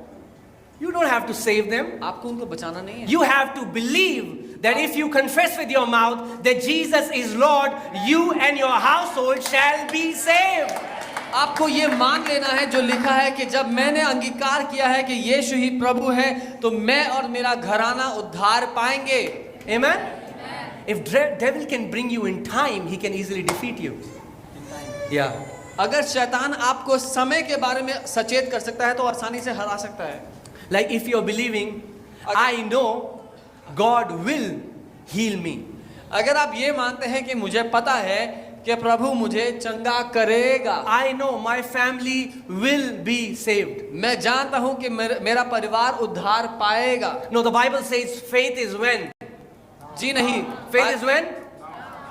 You don't have to save them. आपको उनको बचाना नहीं है। You have to believe that if you confess with your mouth that Jesus is Lord, you and your household shall be saved. आपको ये मान लेना है जो लिखा है कि जब मैंने अंगीकार किया है कि यीशु ही प्रभु है तो मैं और मेरा घराना उद्धार पाएंगे। Amen? If devil can bring you in time, he can easily defeat you. Yeah. अगर शैतान आपको समय के बारे में सचेत कर सकता है तो आसानी से हरा सकता है। Like if you're believing, I know God will heal me. अगर आप ये मानते हैं कि मुझे पता है कि प्रभु मुझे चंगा करेगा, I know my family will be saved. मैं जानता हूं कि मेरा परिवार उद्धार पाएगा। No, the Bible says faith is when? जी नहीं, Faith is when?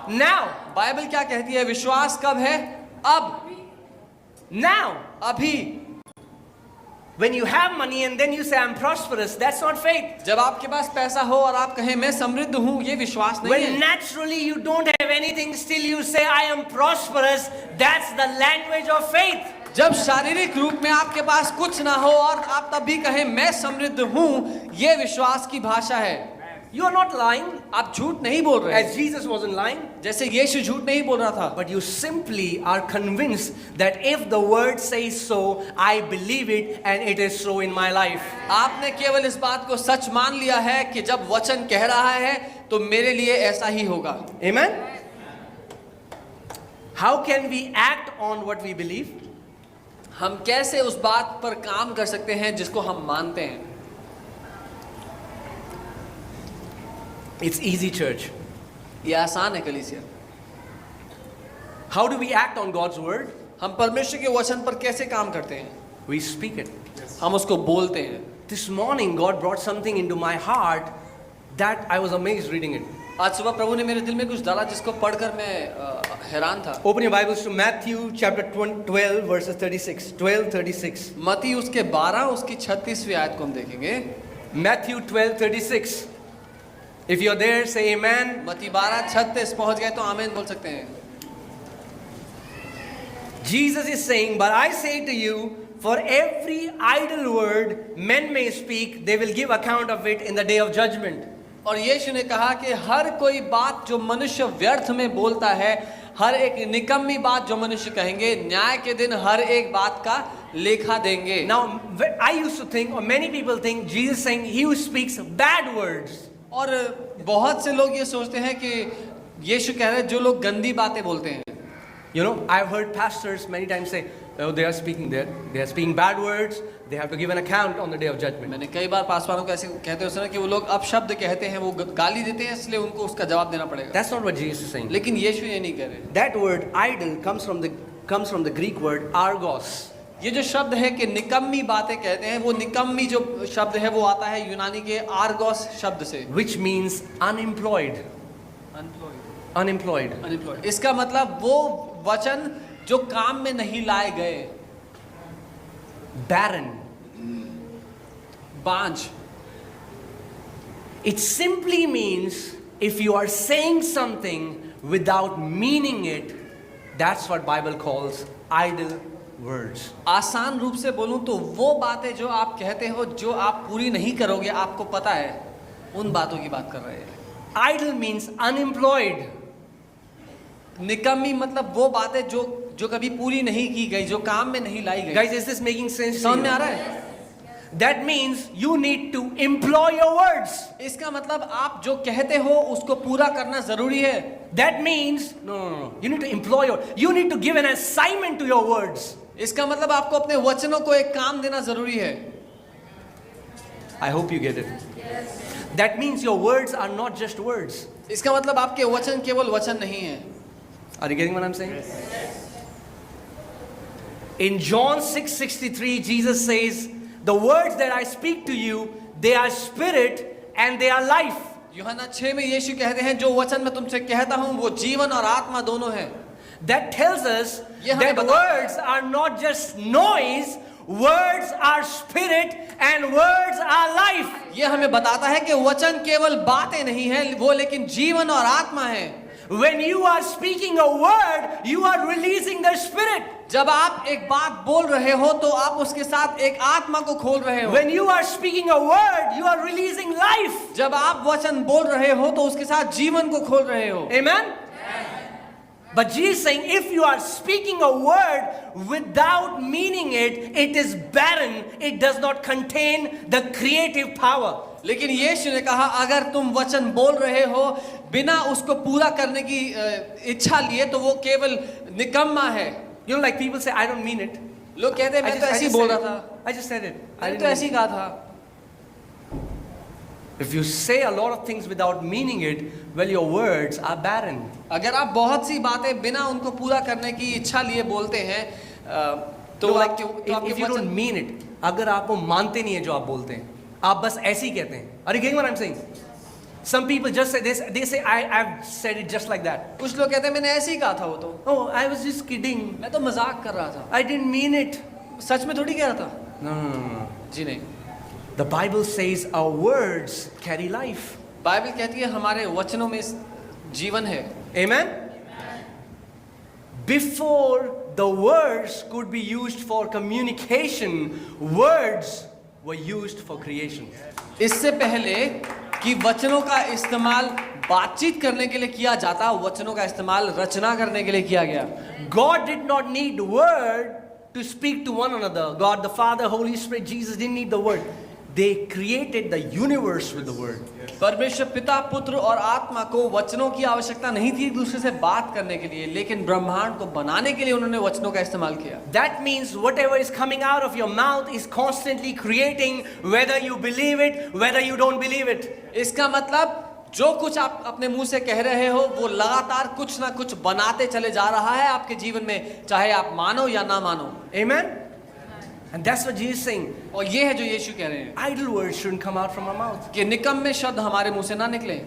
Now. Bible क्या कहती है? विश्वास कब है? अब, Now. अभी। When you have money and then you say I'm prosperous, that's not faith. जब आपके पास पैसा हो और आप कहें मैं समृद्ध हूं, ये विश्वास नहीं When है। naturally you don't have anything, still you say I am prosperous, that's the language of faith. जब शारीरिक रूप में आपके पास कुछ ना हो और आप तब भी कहें मैं समृद्ध हूं, ये विश्वास की भाषा है। You are not lying, आप झूठ नहीं बोल रहे, as Jesus wasn't lying, जैसे यीशु झूठ नहीं बोल रहा था। but you simply are convinced that if the word says so, I believe it and it is so in my life. आपने केवल इस बात को सच मान लिया है कि जब वचन कह रहा है तो मेरे लिए ऐसा ही होगा। Amen? How can we act on what we believe? हम कैसे उस बात पर काम कर सकते हैं जिसको हम मानते हैं? It's easy, church. ये आसान है कलीसिया। How do we act on God's word? हम परमेश्वर के वचन पर कैसे काम करते हैं? We speak it. हम उसको बोलते हैं। This morning, God brought something into my heart that I was amazed reading it. आज सुबह प्रभु ने मेरे दिल में कुछ डाला जिसको पढ़कर मैं हैरान था। Open your Bibles to Matthew chapter 12 verses 36. 12:36. मत्ती उसके 12 उसकी 36वीं आयत को हम देखेंगे। Matthew 12:36. If you're there, say amen. मत्ती 12:36 पहुंच गए तो आमीन बोल सकते हैं। Jesus is saying, but I say to you, for every idle word men may speak, they will give account of it in the day of judgment. और यीशु ने कहा कि हर कोई बात जो मनुष्य व्यर्थ में बोलता है, हर एक निकम्मी बात जो मनुष्य कहेंगे, न्याय के दिन हर एक बात का लेखा देंगे। Now, I used to think, or many people think, Jesus saying he who speaks bad words. और बहुत से लोग ये सोचते हैं कि यीशु कह रहे हैं जो लोग गंदी बातें बोलते हैं। You know, I've heard pastors many times say, oh, they are speaking bad words. They have to give an account on the day of judgment. मैंने कई बार पासवानों को ऐसे कहते हैं कि वो लोग अपशब्द कहते हैं, वो गाली देते हैं, इसलिए उनको उसका जवाब देना पड़ेगा। That's not what Jesus is saying. लेकिन यीशु ये नहीं कह रहे। That word idle comes from the Greek word argos. ये जो शब्द है कि निकम्मी बातें कहते हैं, वो निकम्मी जो शब्द है वो आता है यूनानी के आर्गोस शब्द से, Which means unemployed. Unemployed. इसका मतलब वो वचन जो काम में नहीं लाए गए। barren. बांझ। It simply means if you are saying something without meaning it, that's what Bible calls idle words. आसान रूप से बोलूं तो वो बातें जो आप कहते हो जो आप पूरी नहीं करोगे, आपको पता है, उन बातों की बात कर रहे हैं। Idle means unemployed. निकम्मी मतलब वो बातें जो कभी पूरी नहीं की गई, जो काम में नहीं लाई गई। Guys, is this making sense to समझ में you? आ रहा है? That means you need to employ your words. इसका मतलब आप जो कहते हो उसको पूरा करना जरूरी है। That means no. You need to employ you need to give an assignment to your words. इसका मतलब आपको अपने वचनों को एक काम देना जरूरी है। I hope you get it. That means your words are not just words. इसका मतलब आपके वचन केवल वचन नहीं है। Are you getting what I'm saying? In John 6:63, Jesus says, "The words that I speak to you, they are spirit and they are life." यूहन्ना 6 में यीशु कहते हैं, जो वचन मैं तुमसे कहता हूं वो जीवन और आत्मा दोनों है। That tells us ये हमें that बताता है। words are not just noise, words are spirit and words are life. ये हमें बताता है कि वचन केवल बातें नहीं है, वो लेकिन जीवन और आत्मा है। When you are speaking a word, you are releasing the spirit. जब आप एक बात बोल रहे हो तो आप उसके साथ एक आत्मा को खोल रहे हो। When you are speaking a word, you are releasing life. जब आप वचन बोल रहे हो तो उसके साथ जीवन को खोल रहे हो। Amen? But Jesus is saying, if you are speaking a word without meaning it, it is barren. It does not contain the creative power. लेकिन यीशु ने कहा, अगर तुम वचन बोल रहे हो बिना उसको पूरा करने की इच्छा लिए तो वो केवल निकम्मा है। You know, like people say, I don't mean it. लोग कहते हैं मैं तो ऐसे ही बोल रहा था, I just said it. मैंने तो ऐसे ही कहा था। If you say a lot of things without meaning it, well, your words are barren. अगर आप बहुत सी बातें बिना उनको पूरा करने की इच्छा लिए बोलते हैं तो No, like, आपके if you don't वचन mean it, अगर आप वो मानते नहीं है जो आप बोलते हैं, आप बस ऐसे ही कहते हैं। Are you getting what I'm saying? Some people just say this. They say I've said it just like that. कुछ लोग कहते हैं मैंने ऐसे ही कहा था, वो तो Oh, I was just kidding. मैं तो मजाक कर रहा था, I didn't mean it. सच में थोड़ी कह रहा था। No. जी नहीं, The Bible says our words carry life. Bible कहती है हमारे वचनों में जीवन है। Amen? Before the words could be used for communication, words were used for creation. इससे पहले कि वचनों का इस्तेमाल बातचीत करने के लिए किया जाता, वचनों का इस्तेमाल रचना करने के लिए किया गया। God did not need word to speak to one another. God the Father, Holy Spirit, Jesus didn't need the word. They created the universe with the word. परमेश्वर पिता, पुत्र और आत्मा को वचनों की आवश्यकता नहीं थी एक दूसरे से बात करने के लिए, लेकिन ब्रह्मांड को बनाने के लिए उन्होंने वचनों का इस्तेमाल किया। That means whatever is coming out of your mouth is constantly creating, whether you believe it, whether you don't believe it. इसका मतलब जो कुछ आप अपने मुंह से कह रहे हो वो लगातार कुछ ना कुछ बनाते चले जा रहा है आपके जीवन में, चाहे आप मानो या ना मानो। Amen? And that's what Jesus is saying. और ये है जो यीशु कह रहे हैं Idle words shouldn't come out from our mouth. कि निकम्मे शब्द हमारे मुंह से ना निकले।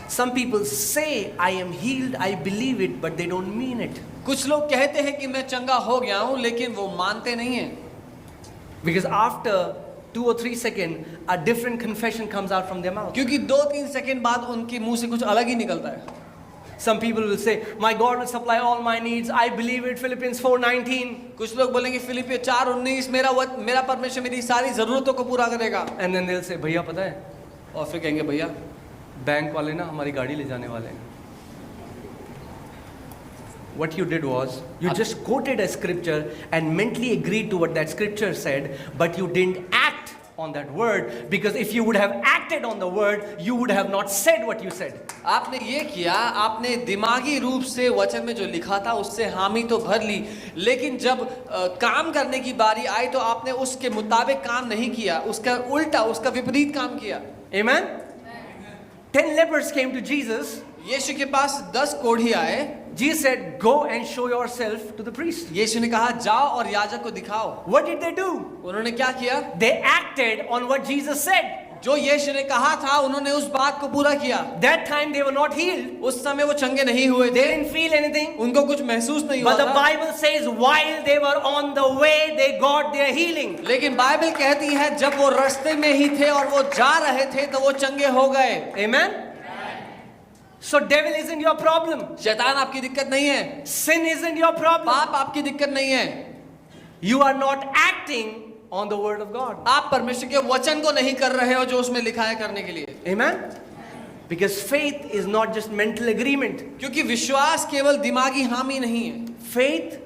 Some people say, I am healed, I believe it, but they don't mean it. कुछ लोग कहते हैं कि मैं चंगा हो गया हूं, लेकिन वो मानते नहीं हैं। Because after 2 or 3 seconds, a different confession comes out from their mouth. क्योंकि 2-3 सेकंड बाद उनके मुंह से कुछ अलग ही निकलता है। Some people will say, my God will supply all my needs, I believe it, Philippians 4:19. कुछ लोग बोलेंगे फिलिपियो 4:19 मेरा परमेश्वर मेरी सारी जरूरतों को पूरा करेगा। And then they'll say, भैया पता है, और फिर कहेंगे भैया बैंक वाले ना हमारी गाड़ी ले जाने वाले हैं। What you did was, you just quoted a scripture and mentally agreed to what that scripture said, but you didn't act on that word, because if you would have acted on the word, you would have not said what you said. आपने ये किया, आपने दिमागी रूप से वचन में जो लिखा था उससे हामी तो भर ली, लेकिन जब काम करने की बारी आई तो आपने उसके मुताबिक काम नहीं किया, उसका उल्टा, उसका विपरीत काम किया। Amen? 10 lepers came to Jesus. यीशु के पास 10 कोढ़ी आए। Jesus said, go and show yourself to the priest. यीशु ने कहा जाओ और याजक को दिखाओ। What did they do? उन्होंने क्या किया? They acted on what Jesus said. जो यीशु ने कहा था उन्होंने उस बात को पूरा किया। That time they were not healed. उस समय वो चंगे नहीं हुए They थे, didn't feel anything. उनको कुछ महसूस नहीं हुआ But the था। Bible says while they were on the way, they got their healing. लेकिन बाइबल कहती है जब वो रास्ते में ही थे और वो जा रहे थे तो वो चंगे हो गए। Amen? So devil isn't your problem. शैतान आपकी दिक्कत नहीं है, Sin isn't your problem. पाप आपकी दिक्कत नहीं है। You are not acting on the word of God. आप परमेश्वर के वचन को नहीं कर रहे हो जो उसमें लिखा है करने के लिए। Amen? Because faith is not just mental agreement. क्योंकि विश्वास केवल दिमागी हामी नहीं है, Faith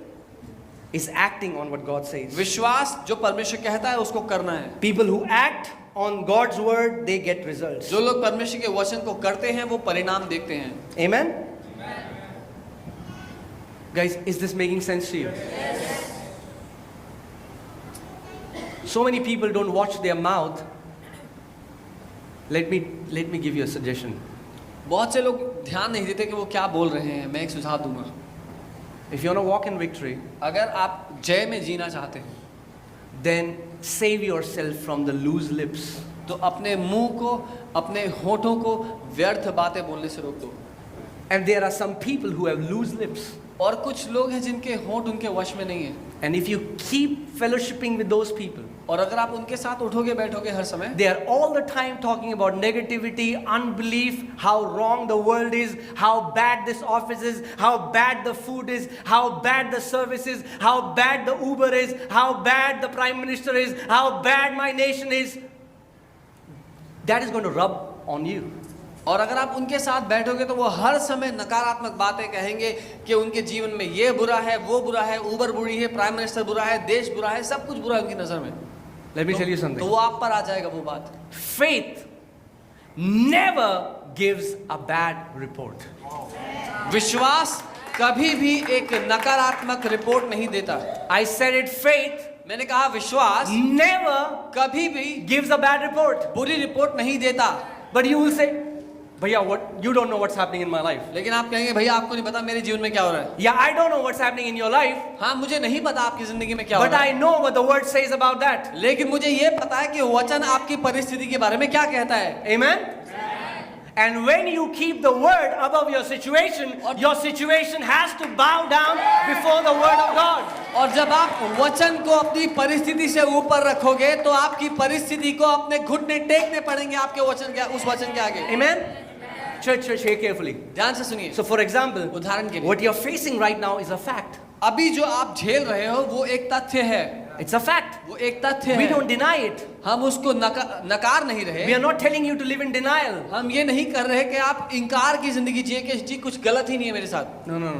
is acting on what God says. विश्वास जो परमेश्वर कहता है उसको करना है। People who act on God's word, they get results. जो लोग परमेश्वर के वचन को करते हैं वो परिणाम देखते हैं। Amen? Guys, is this making sense to you? So many people don't watch their mouth. Let me give you a suggestion. बहुत से लोग ध्यान नहीं देते कि वो क्या बोल रहे हैं। मैं एक सुझाव दूंगा, If you want to walk in victory, अगर आप जय में जीना चाहते हैं then save yourself from the loose lips. तो अपने मुंह को, अपने होठों को व्यर्थ बातें बोलने से रोक दो। And there are some people who have loose lips. और कुछ लोग हैं जिनके होंठ उनके वश में नहीं है, And if you keep fellowshipping with those people, और अगर आप उनके साथ उठोगे बैठोगे हर समय, they are all the time talking about negativity, unbelief, how wrong the world is, how bad this office is, how bad the food is, how bad the service is, how bad the Uber is, how bad the Prime Minister is, how bad my nation is. That is going to rub on you. और अगर आप उनके साथ बैठोगे तो वो हर समय नकारात्मक बातें कहेंगे कि उनके जीवन में ये बुरा है, वो बुरा है, ऊबर बुरी है, प्राइम मिनिस्टर बुरा है, देश बुरा है, सब कुछ बुरा है उनकी नजर में। Let me tell you तो something. वो आप पर आ जाएगा वो बात। Faith never gives a bad report. विश्वास कभी भी एक नकारात्मक रिपोर्ट नहीं देता। I said it, faith मैंने कहा विश्वास never कभी भी gives a bad report. बुरी रिपोर्ट नहीं देता। But you will say, Bhaiya, what? You don't know what's happening in my life. लेकिन आप कहेंगे भैया आपको नहीं पता मेरे जीवन में क्या हो रहा है। Yeah, I don't know what's happening in your life, हाँ, मुझे नहीं पता आपकी जिंदगी में क्या हो but रहा I है, know what the word says about that. लेकिन मुझे ये पता है कि वचन आपकी परिस्थिति के बारे में क्या कहता है। Amen? And when you keep the word above your situation has to bow down before the word of God. और जब आप वचन को अपनी परिस्थिति से ऊपर रखोगे तो आपकी परिस्थिति को अपने घुटने टेकने पड़ेंगे आपके वचन के, उस वचन के आगे। Amen? Church, hear carefully. ध्यान से सुनिए। So for example, उदाहरण के लिए what you're facing right now is a fact. अभी जो आप झेल रहे हो वो एक तथ्य है, It's a fact. वो एक तथ्य We है। don't deny it. हम उसको नकार नहीं रहे। We are not telling you to live in denial. हम ये नहीं कर रहे कि आप इनकार की जिंदगी जिए कि जी कुछ गलत ही नहीं है मेरे साथ। No.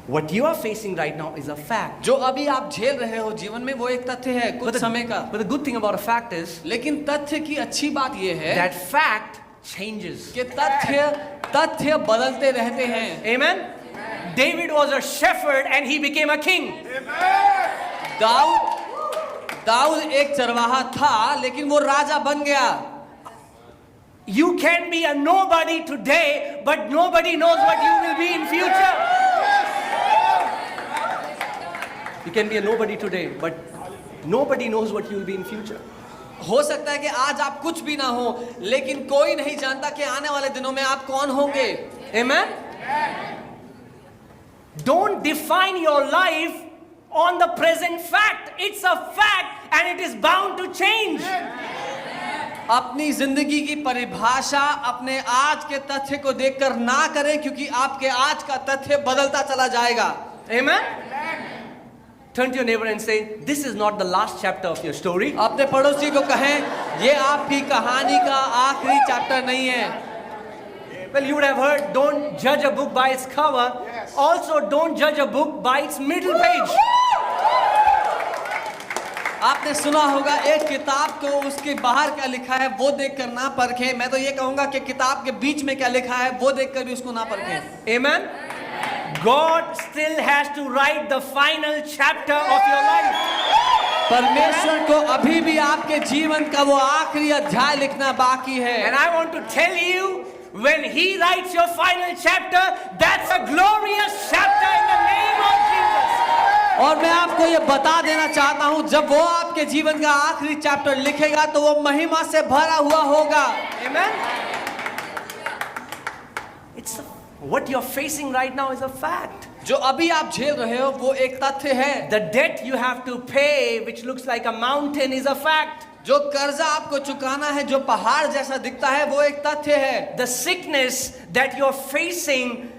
What you are facing right now is a fact. जो अभी आप झेल रहे हो जीवन में वो एक तथ्य है कुछ समय का। But the good thing about a fact is लेकिन तथ्य की अच्छी बात ये है that fact changes. कि तथ्य बदलते रहते हैं। Amen? David was a shepherd and he became a king. Dawood एक चरवाहा था लेकिन वो राजा बन गया। You can be a nobody today, but nobody knows what you will be in future. You can be a nobody today, but nobody knows what you will be in future. हो सकता है कि आज आप कुछ भी ना हो लेकिन कोई नहीं जानता कि आने वाले दिनों में आप कौन होंगे। Amen? Don't define your life on the present fact. It's a fact and it is bound to change. अपनी जिंदगी की परिभाषा अपने आज के तथ्य को देखकर ना करें क्योंकि आपके आज का तथ्य बदलता चला जाएगा। Amen? Turn to your neighbor and say, this is not the last chapter of your story. अपने पड़ोसी को कहें ये आपकी कहानी का आखिरी चैप्टर नहीं है। Well, you would have heard, don't judge a book by its cover. Also, don't judge a book by its middle page. आपने सुना होगा एक किताब को उसके बाहर क्या लिखा है वो देखकर ना परखें। मैं तो ये कहूंगा कि किताब के बीच में क्या लिखा है वो देखकर भी उसको ना परखें। Amen? God still has to write the final chapter of your life. परमेश्वर को अभी भी आपके जीवन का वो आखिरी अध्याय लिखना बाकी है। And I want to tell you, when He writes your final chapter, that's a glorious chapter in the name of Jesus. और मैं आपको ये बता देना चाहता हूं, जब वो आपके जीवन का आखिरी चैप्टर लिखेगा तो वो महिमा से भरा हुआ होगा। Amen? What you're facing right now is a fact. जो अभी आप झेल रहे हो वो एक तथ्य है। The debt you have to pay, which looks like a mountain, is a fact. जो कर्जा आपको चुकाना है, जो पहाड़ जैसा दिखता है, वो एक तथ्य है। The sickness that you're facing,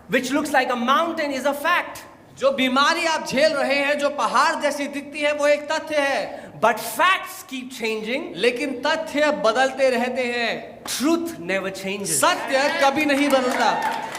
which looks like a mountain, is a fact. जो बीमारी आप झेल रहे हैं, जो पहाड़ जैसी दिखती है, वो एक तथ्य है। But facts keep changing. लेकिन तथ्य बदलते रहते हैं। Truth never changes. सत्य कभी नहीं बदलता।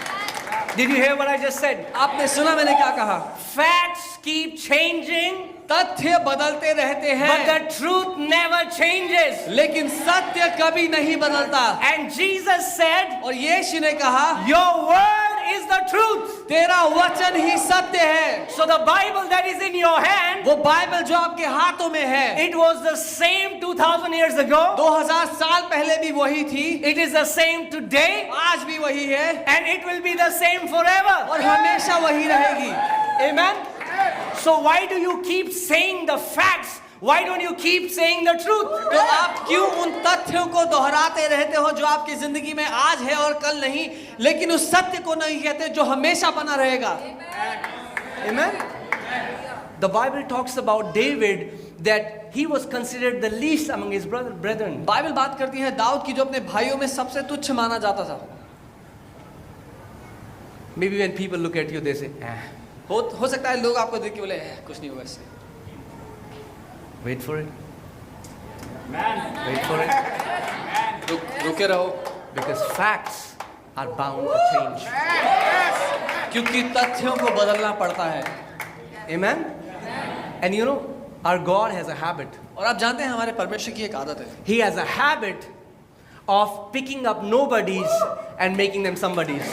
Did you hear what I just said? आपने सुना मैंने क्या कहा? Facts keep changing, तथ्य बदलते रहते but हैं, the truth never changes. लेकिन सत्य कभी नहीं बदलता। And Jesus said, और यीशु ने कहा, your word is the truth. तेरा वचन ही सत्य है। So the Bible that is in your hand, वो बाइबल जो आपके हाथों में है, it was the same 2000 years ago. 2000 साल पहले भी वही थी, It is the same today, आज भी वही है, and it will be the same forever. और हमेशा वही रहेगी। Amen? So why do you keep saying the facts? Why don't you keep saying the truth? तो आप क्यों उन तथ्यों को दोहराते रहते हो जो आपकी जिंदगी में आज है और कल नहीं, लेकिन उस सत्य को नहीं कहते जो हमेशा बना रहेगा? Amen? The Bible talks about David that he was considered the least among his brethren. Bible बात करती है दाऊद की, जो अपने भाइयों में सबसे तुच्छ माना जाता था। Maybe when people look at you, they say, हो सकता है लोग आपको देख के बोले कुछ नहीं होगा इससे। wait for it. Wait for it. रुके रहो, Because facts are bound to change. क्योंकि तथ्यों को बदलना पड़ता है। Amen? And you know, our God has a habit. और आप जानते हैं हमारे परमेश्वर की एक आदत है, He has a habit of picking up nobodies and making them somebodies.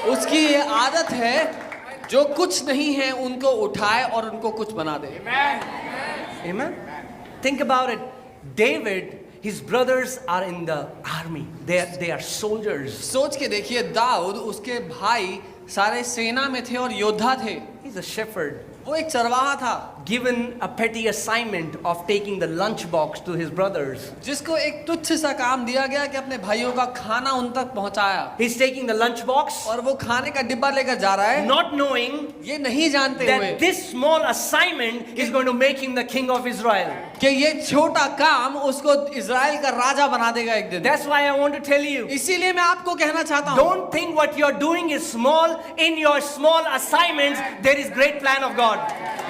उसकी ये आदत है जो कुछ नहीं है उनको उठाए और उनको कुछ बना दे। Amen? Think about it. David, his brothers are in the army. They are soldiers. सोच के देखिए, दाऊद, उसके भाई सारे सेना में थे और योद्धा थे। He's a shepherd, वो एक चरवाहा था, given a petty assignment of taking the lunchbox to his brothers. जिसको एक तुच्छ सा काम दिया गया कि अपने भाइयों का खाना उन तक पहुंचाया। He's taking the lunchbox, और वो खाने का डिब्बा लेकर जा रहा है, not knowing ये नहीं जानते हुए that this small assignment is going to make him the king of Israel. कि ये छोटा काम उसको इजराइल का राजा बना देगा एक दिन। That's why I want to tell you, इसीलिए मैं आपको कहना चाहता हूँ, don't think what you're doing is small. In your small assignments, there is great plan of God.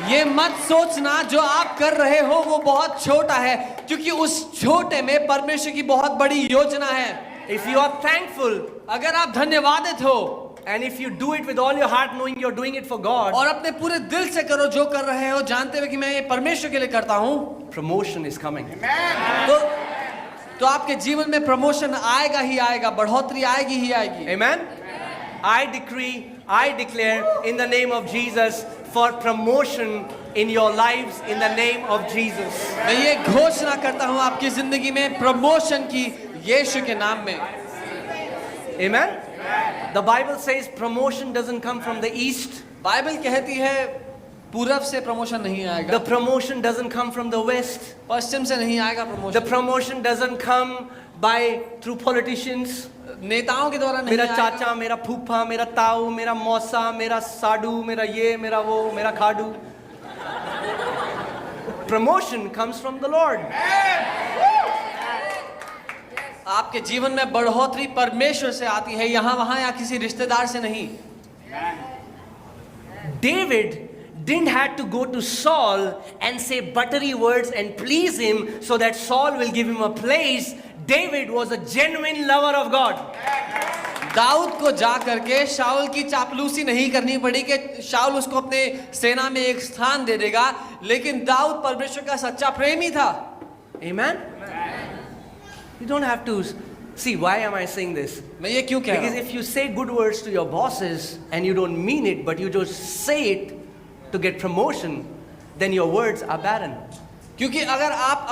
ये मत सोचना जो आप कर रहे हो वो बहुत छोटा है, क्योंकि उस छोटे में परमेश्वर की बहुत बड़ी योजना है। If you are thankful, अगर आप धन्यवादित हो and if you do it with all your heart, knowing you're doing it for God, और अपने पूरे दिल से करो जो कर रहे हो, जानते हुए कि मैं ये परमेश्वर के लिए करता हूँ, promotion is coming. तो आपके जीवन में प्रमोशन आएगा ही आएगा, बढ़ोतरी आएगी ही आएगी। Amen? I decree, I declare in the name of Jesus for promotion in your lives in the name of Jesus. मैं ये घोषणा करता हूँ आपकी जिंदगी में प्रमोशन की, यीशु के नाम में। Amen? The Bible says promotion doesn't come from the east. Bible कहती है पूरब से प्रमोशन नहीं आएगा, The promotion doesn't come from the west. पश्चिम से नहीं आएगा The promotion, promotion doesn't come through politicians. नेताओं के द्वारा नहीं मेरा आएगा। चाचा, मेरा फूफा, मेरा ताऊ, मेरा मौसा, मेरा साडू, मेरा ये, मेरा वो, मेरा खाडू. Promotion comes from the Lord. आपके जीवन में बढ़ोतरी परमेश्वर से आती है, यहाँ वहाँ या किसी रिश्तेदार से नहीं। David didn't have to go to Saul and say buttery words and please him so that Saul will give him a place. David was a genuine lover of God. Dawood को जा करके शाऊल की चापलूसी नहीं करनी पड़ी कि शाऊल उसको अपने सेना में एक स्थान दे देगा, लेकिन दाऊद परमेश्वर का सच्चा प्रेमी था। Amen? You don't have to see, why am I saying this? मैं ये क्यों कह रहा Because हूँ? if you say good words to your bosses and you don't mean it, but you just say it to get promotion, then your words are barren. क्योंकि अगर आप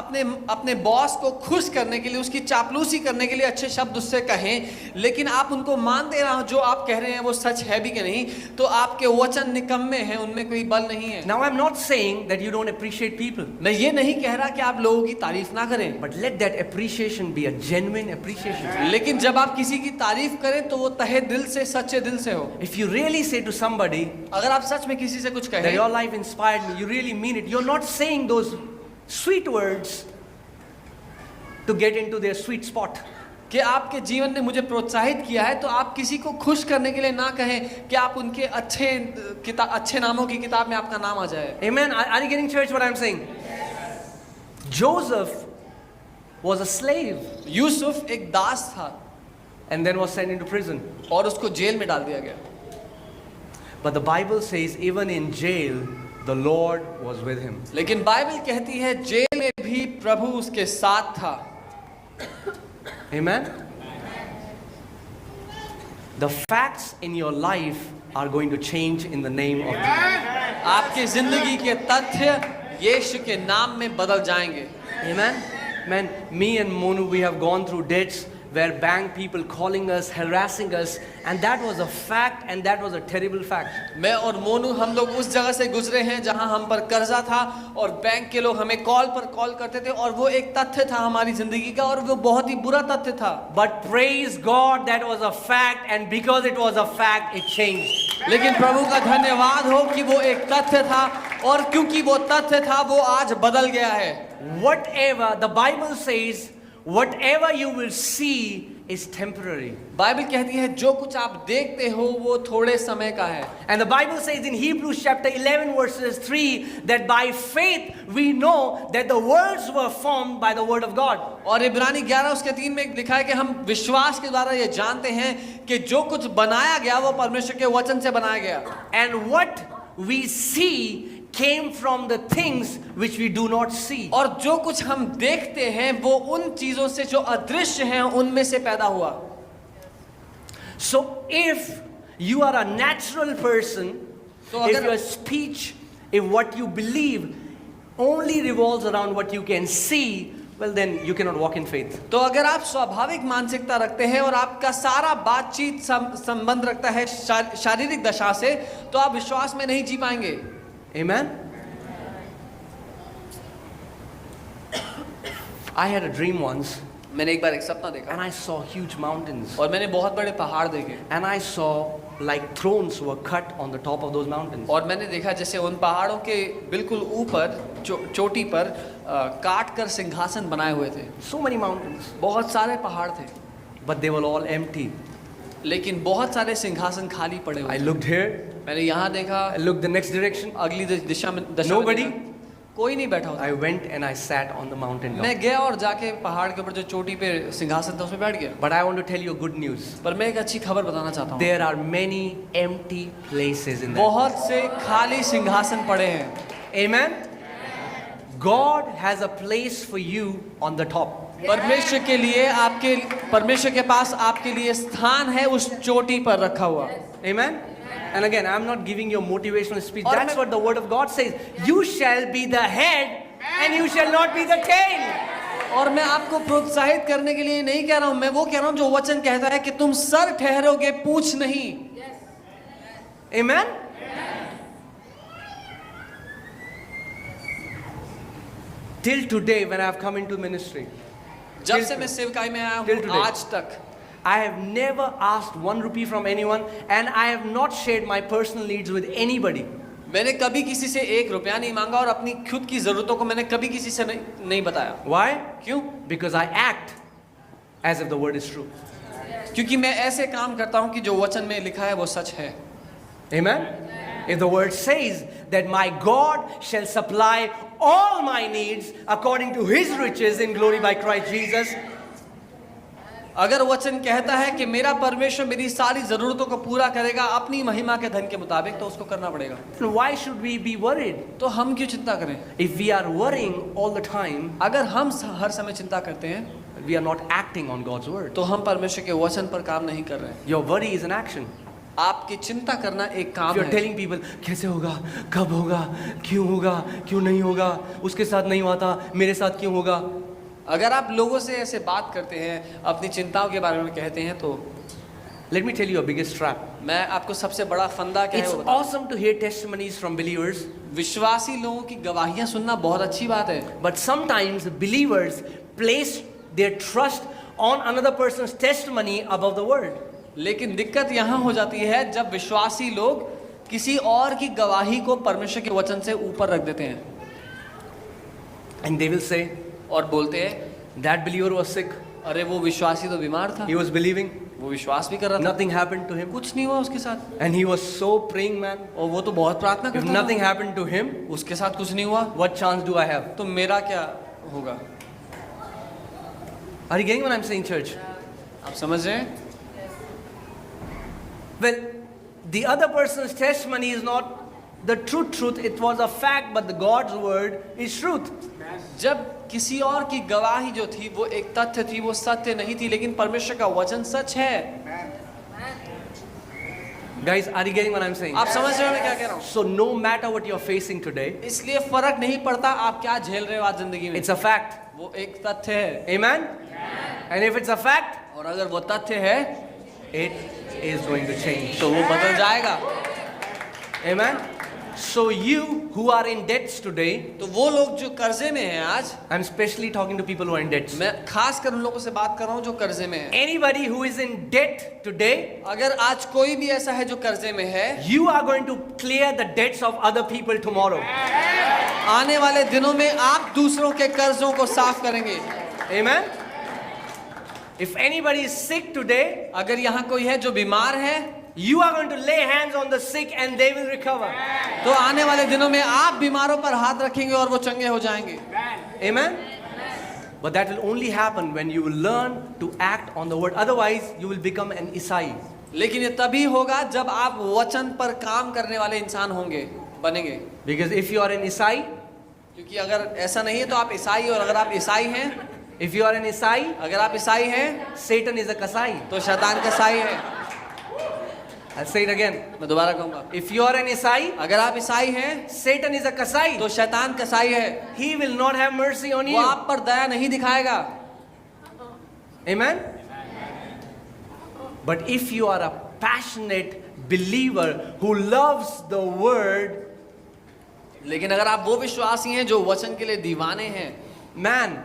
अपने बॉस को खुश करने के लिए, उसकी चापलूसी करने के लिए अच्छे शब्द उससे कहें, लेकिन आप उनको मानते ना हो जो आप कह रहे हैं वो सच है भी कि नहीं, तो आपके वचन निकम्मे हैं, उनमें कोई बल नहीं है। Now I'm not saying that you don't appreciate people, मैं ये नहीं कह रहा कि आप लोगों की तारीफ ना करें, but let that appreciation be a genuine appreciation. लेकिन जब आप किसी की तारीफ करें तो वो तहे दिल से, सच्चे दिल से हो। If you really say to somebody अगर आप सच में किसी से कुछ that कहें your life inspired me, you really mean it. You're not saying those sweet words to get into their sweet spot. कि आपके जीवन ने मुझे प्रोत्साहित किया है, तो आप किसी को खुश करने के लिए ना कहें कि आप उनके अच्छे नामों की किताब में आपका नाम आ जाए। Amen. Are you getting church what I'm saying? Joseph was a slave Yusuf एक दास था and then was sent into prison. और उसको जेल में डाल दिया गया। But the Bible says even in jail, the Lord was with him. लेकिन Bible कहती है जेल में भी प्रभु उसके साथ था। Amen. The facts in your life are going to change in the name of Jesus. आपकी जिंदगी के तथ्य यीशु के नाम में बदल जाएंगे। Amen. Man, me and Monu, we have gone through debts where bank people calling us, harassing us, and that was a fact, and that was a terrible fact. मैं और मोनू हम लोग उस जगह से गुजरे हैं जहां हम पर कर्जा था और बैंक के लोग हमें कॉल करते थे, और वो एक तथ्य था हमारी जिंदगी का, और वो बहुत ही बुरा तथ्य था। But praise God, that was a fact, and because it was a fact, it changed. लेकिन प्रभु का धन्यवाद हो कि वो एक तथ्य था, और क्योंकि वो तथ्य था वो आज बदल गया है। Whatever, the Bible says, whatever you will see is temporary. Bible कहती है जो कुछ आप देखते हो वो थोड़े समय का है। And the Bible says in Hebrews chapter 11 verses 3 that by faith we know that the worlds were formed by the word of God. और इब्रानी 11 उसके 3 में लिखा है कि हम विश्वास के द्वारा ये जानते हैं कि जो कुछ बनाया गया वो परमेश्वर के वचन से बनाया गया। And what we see came from the things which we do not see. और जो कुछ हम देखते हैं वो उन चीजों से जो अदृश्य हैं उनमें से पैदा हुआ। So if you are a natural person, तो if अगर your speech, if what you believe only revolves around what you can see, well then you cannot walk in faith. तो अगर आप स्वाभाविक मानसिकता रखते हैं और आपका सारा बातचीत संबंध रखता है शारीरिक दशा से, तो आप विश्वास में नहीं जी पाएंगे। Amen. I had a dream once मैंने एक बार एक सपना देखा and I saw huge mountains और मैंने बहुत बड़े पहाड़ देखे, and I saw like thrones were cut on the top of those mountains. और मैंने देखा जैसे उन पहाड़ों के बिल्कुल ऊपर चोटी पर काट कर सिंहासन बनाए हुए थे। So many mountains, बहुत सारे पहाड़ थे but they were all empty. लेकिन बहुत सारे सिंहासन खाली पड़े हुए I थे। looked here, मैंने यहाँ देखा, I looked the next direction. अगली दिशा में Nobody. देखा, कोई नहीं बैठा होता। I went and I sat on the mountain top. मैं गया और जाके पहाड़ के ऊपर जो चोटी पे सिंहासन था उसमें बैठ गया। But I want to tell you a good news. पर मैं एक अच्छी खबर बताना चाहता हूँ। There are many empty places in that. बहुत से खाली सिंहासन पड़े हैं। Amen. God has a place for you on the top. परमेश्वर के लिए परमेश्वर के पास आपके लिए स्थान है उस चोटी पर रखा हुआ। Amen. And again, I'm not giving you a motivational speech. और That's मैं- what the word of God says. You shall be the head and you shall not be the tail. और मैं आपको प्रोत्साहित करने के लिए नहीं कह रहा हूँ, मैं वो कह रहा हूँ जो वचन कहता है कि तुम सर ठहरोगे, पूंछ नहीं। Amen. Till today, when I've come into ministry, जब से मैं सेवकाई में आया Till हूँ today. आज तक I have never asked 1 rupee from anyone, and I have not shared my personal needs with anybody. मैंने कभी किसी से 1 रुपया नहीं मांगा और अपनी खुद की जरूरतों को मैंने कभी किसी से नहीं बताया। Why? क्यों? Because I act as if the word is true. क्योंकि मैं ऐसे काम करता हूँ कि जो वचन में लिखा है वो सच है। Amen? If the word says that my God shall supply all my needs according to his riches in glory by Christ Jesus, अगर वचन कहता है कि मेरा परमेश्वर मेरी सारी जरूरतों को पूरा करेगा अपनी महिमा के धन के मुताबिक, तो उसको करना पड़ेगा। then why should we be worried? तो हम क्यों चिंता करें? If we are worrying all the time, अगर हम हर समय चिंता करते हैं we are not acting on God's word. तो हम परमेश्वर के वचन पर काम नहीं कर रहे हैं। Your worry is an action. आपकी चिंता करना एक काम If you're है। telling people, कैसे होगा, कब होगा, क्यों नहीं होगा, उसके साथ नहीं हुआ था, मेरे साथ क्यों होगा? अगर आप लोगों से ऐसे बात करते हैं, अपनी चिंताओं के बारे में कहते हैं, तो Let me tell you a biggest trap. मैं आपको सबसे बड़ा फंदा क्या है It's वो बताऊं। awesome to hear testimonies from believers, विश्वासी लोगों की गवाहियां सुनना बहुत अच्छी बात है, but sometimes believers place their trust on another person's testimony above the word. लेकिन दिक्कत यहाँ हो जाती है जब विश्वासी लोग किसी और की गवाही को परमेश्वर के वचन से ऊपर रख देते हैं And they will say, और बोलते हैं, that believer was sick, अरे वो विश्वासी तो बीमार था, he was believing, वो विश्वास भी कर रहा था, nothing happened to him. कुछ नहीं हुआ उसके साथ, And he was so praying, man. और वो तो बहुत प्रार्थना If करता nothing था, happened to him, उसके साथ कुछ नहीं हुआ, what chance do I have? तो मेरा क्या होगा? Are you getting what I'm saying, church? आप समझ रहे हैं? Well, the other person's testimony is not the truth, it was a fact, but the God's word is truth. जब किसी और की गवाही जो थी वो एक तथ्य थी, वो सत्य नहीं थी, लेकिन परमेश्वर का वचन सच है। Guys, are you getting what I'm saying? आप समझ रहे हो मैं क्या कह रहा हूँ? So no matter what you're facing today, इसलिए फर्क नहीं पड़ता आप क्या झेल रहे हो आज जिंदगी में, it's a fact. वो एक तथ्य है, Amen? And if it's a fact, और अगर वो तथ्य है it is going to change. तो वो बदल जाएगा। Amen? So you who are in debts today, तो वो लोग जो कर्जे में हैं आज, I'm especially talking to people who are in debts. मैं खास कर उन लोगों से बात कर रहा हूँ जो कर्जे में हैं। Anybody who is in debt today, अगर आज कोई भी ऐसा है जो कर्जे में है, you are going to clear the debts of other people tomorrow. आने वाले दिनों में आप दूसरों के कर्जों को साफ करेंगे। Amen? If anybody is sick today, अगर यहाँ कोई है जो बीमार है, you are going to lay hands on the sick and they will recover. तो आने वाले दिनों में आप बीमारों पर हाथ रखेंगे और वो चंगे हो जाएंगे। Amen? But that will only happen when you will learn to act on the word. Otherwise, you will become an Isai. लेकिन ये तभी होगा जब आप वचन पर काम करने वाले इंसान होंगे, बनेंगे। Because if you are an Isai, क्योंकि अगर ऐसा नहीं है तो आप ईसाई, और अगर आप ईसाई हैं, if you are an Isai, अगर आप ईसाई हैं, Satan is a Kasai. तो शैतान कसाई है। I'll say it again. मैं दोबारा कहूँगा, If you are an Isai, अगर आप ईसाई हैं, Satan is a Kasai. तो शैतान कसाई है, He will not have mercy on वो you. आप पर दया नहीं दिखाएगा। Amen? But if you are a passionate believer who loves the word, लेकिन अगर आप वो विश्वासी हैं जो वचन के लिए दीवाने हैं, man,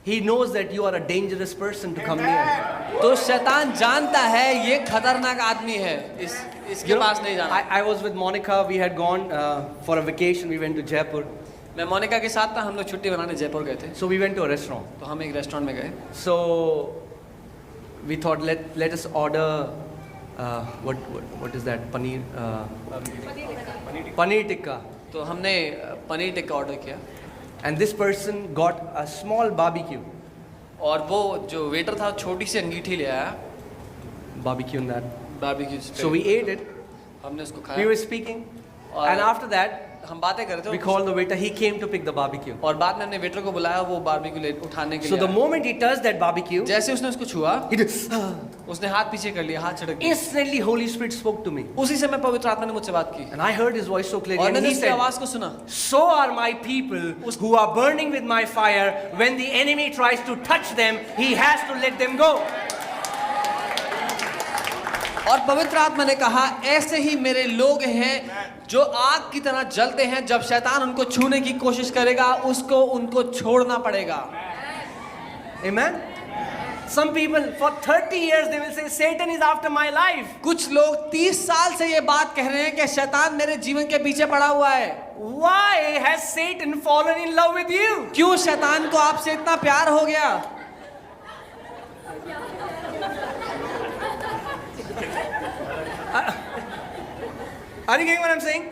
he knows that you are a dangerous person to come near. तो शैतान जानता है ये खतरनाक आदमी है, इसके You know, पास नहीं जाना। I was with Monica. We had gone for a vacation. We went to Jaipur. मैं मोनिका के साथ था, हम लोग छुट्टी बनाने जयपुर गए थे, So we went to a restaurant. तो हम एक रेस्टोरेंट में गए। So we thought let us order what is that paneer paneer tikka. तो हमने पनीर टिक्का ऑर्डर किया, And this person got a small barbecue. और वो जो वेटर था छोटी सी अंगीठी ले आया, Barbecue in that. Barbecue. So we ate it. हमने उसको We खाया, were speaking. और And after that, हम बातें कर रहे we थे, called the waiter. He came to pick the barbecue. और बाद में हमने वेटर को बुलाया, वो बारबेक्यू ले उठाने के So लिए the आया। moment he touched that barbecue, जैसे उसने उसको छुआ, he did, उसने हाथ पीछे कर लिया, हाथ छिड़क दिया। instantly Holy Spirit spoke to me. उसी समय पवित्र आत्मा ने मुझसे बात की, And I heard his voice so clearly. और And मैंने he उसकी said, आवाज को सुना। so are my people who are burning with my fire. When the enemy tries to touch them, he has to let them go. और पवित्र आत्मा ने कहा, ऐसे ही मेरे लोग हैं जो आग की तरह जलते हैं, जब शैतान उनको छूने की कोशिश करेगा उसको उनको छोड़ना पड़ेगा। Amen? Some people for 30 years they will say Satan is after my life. कुछ लोग 30 साल से ये बात कह रहे हैं कि शैतान मेरे जीवन के पीछे पड़ा हुआ है। Why has Satan fallen in love with you? क्यों शैतान को आपसे इतना प्यार हो गया? Are you getting what I'm saying?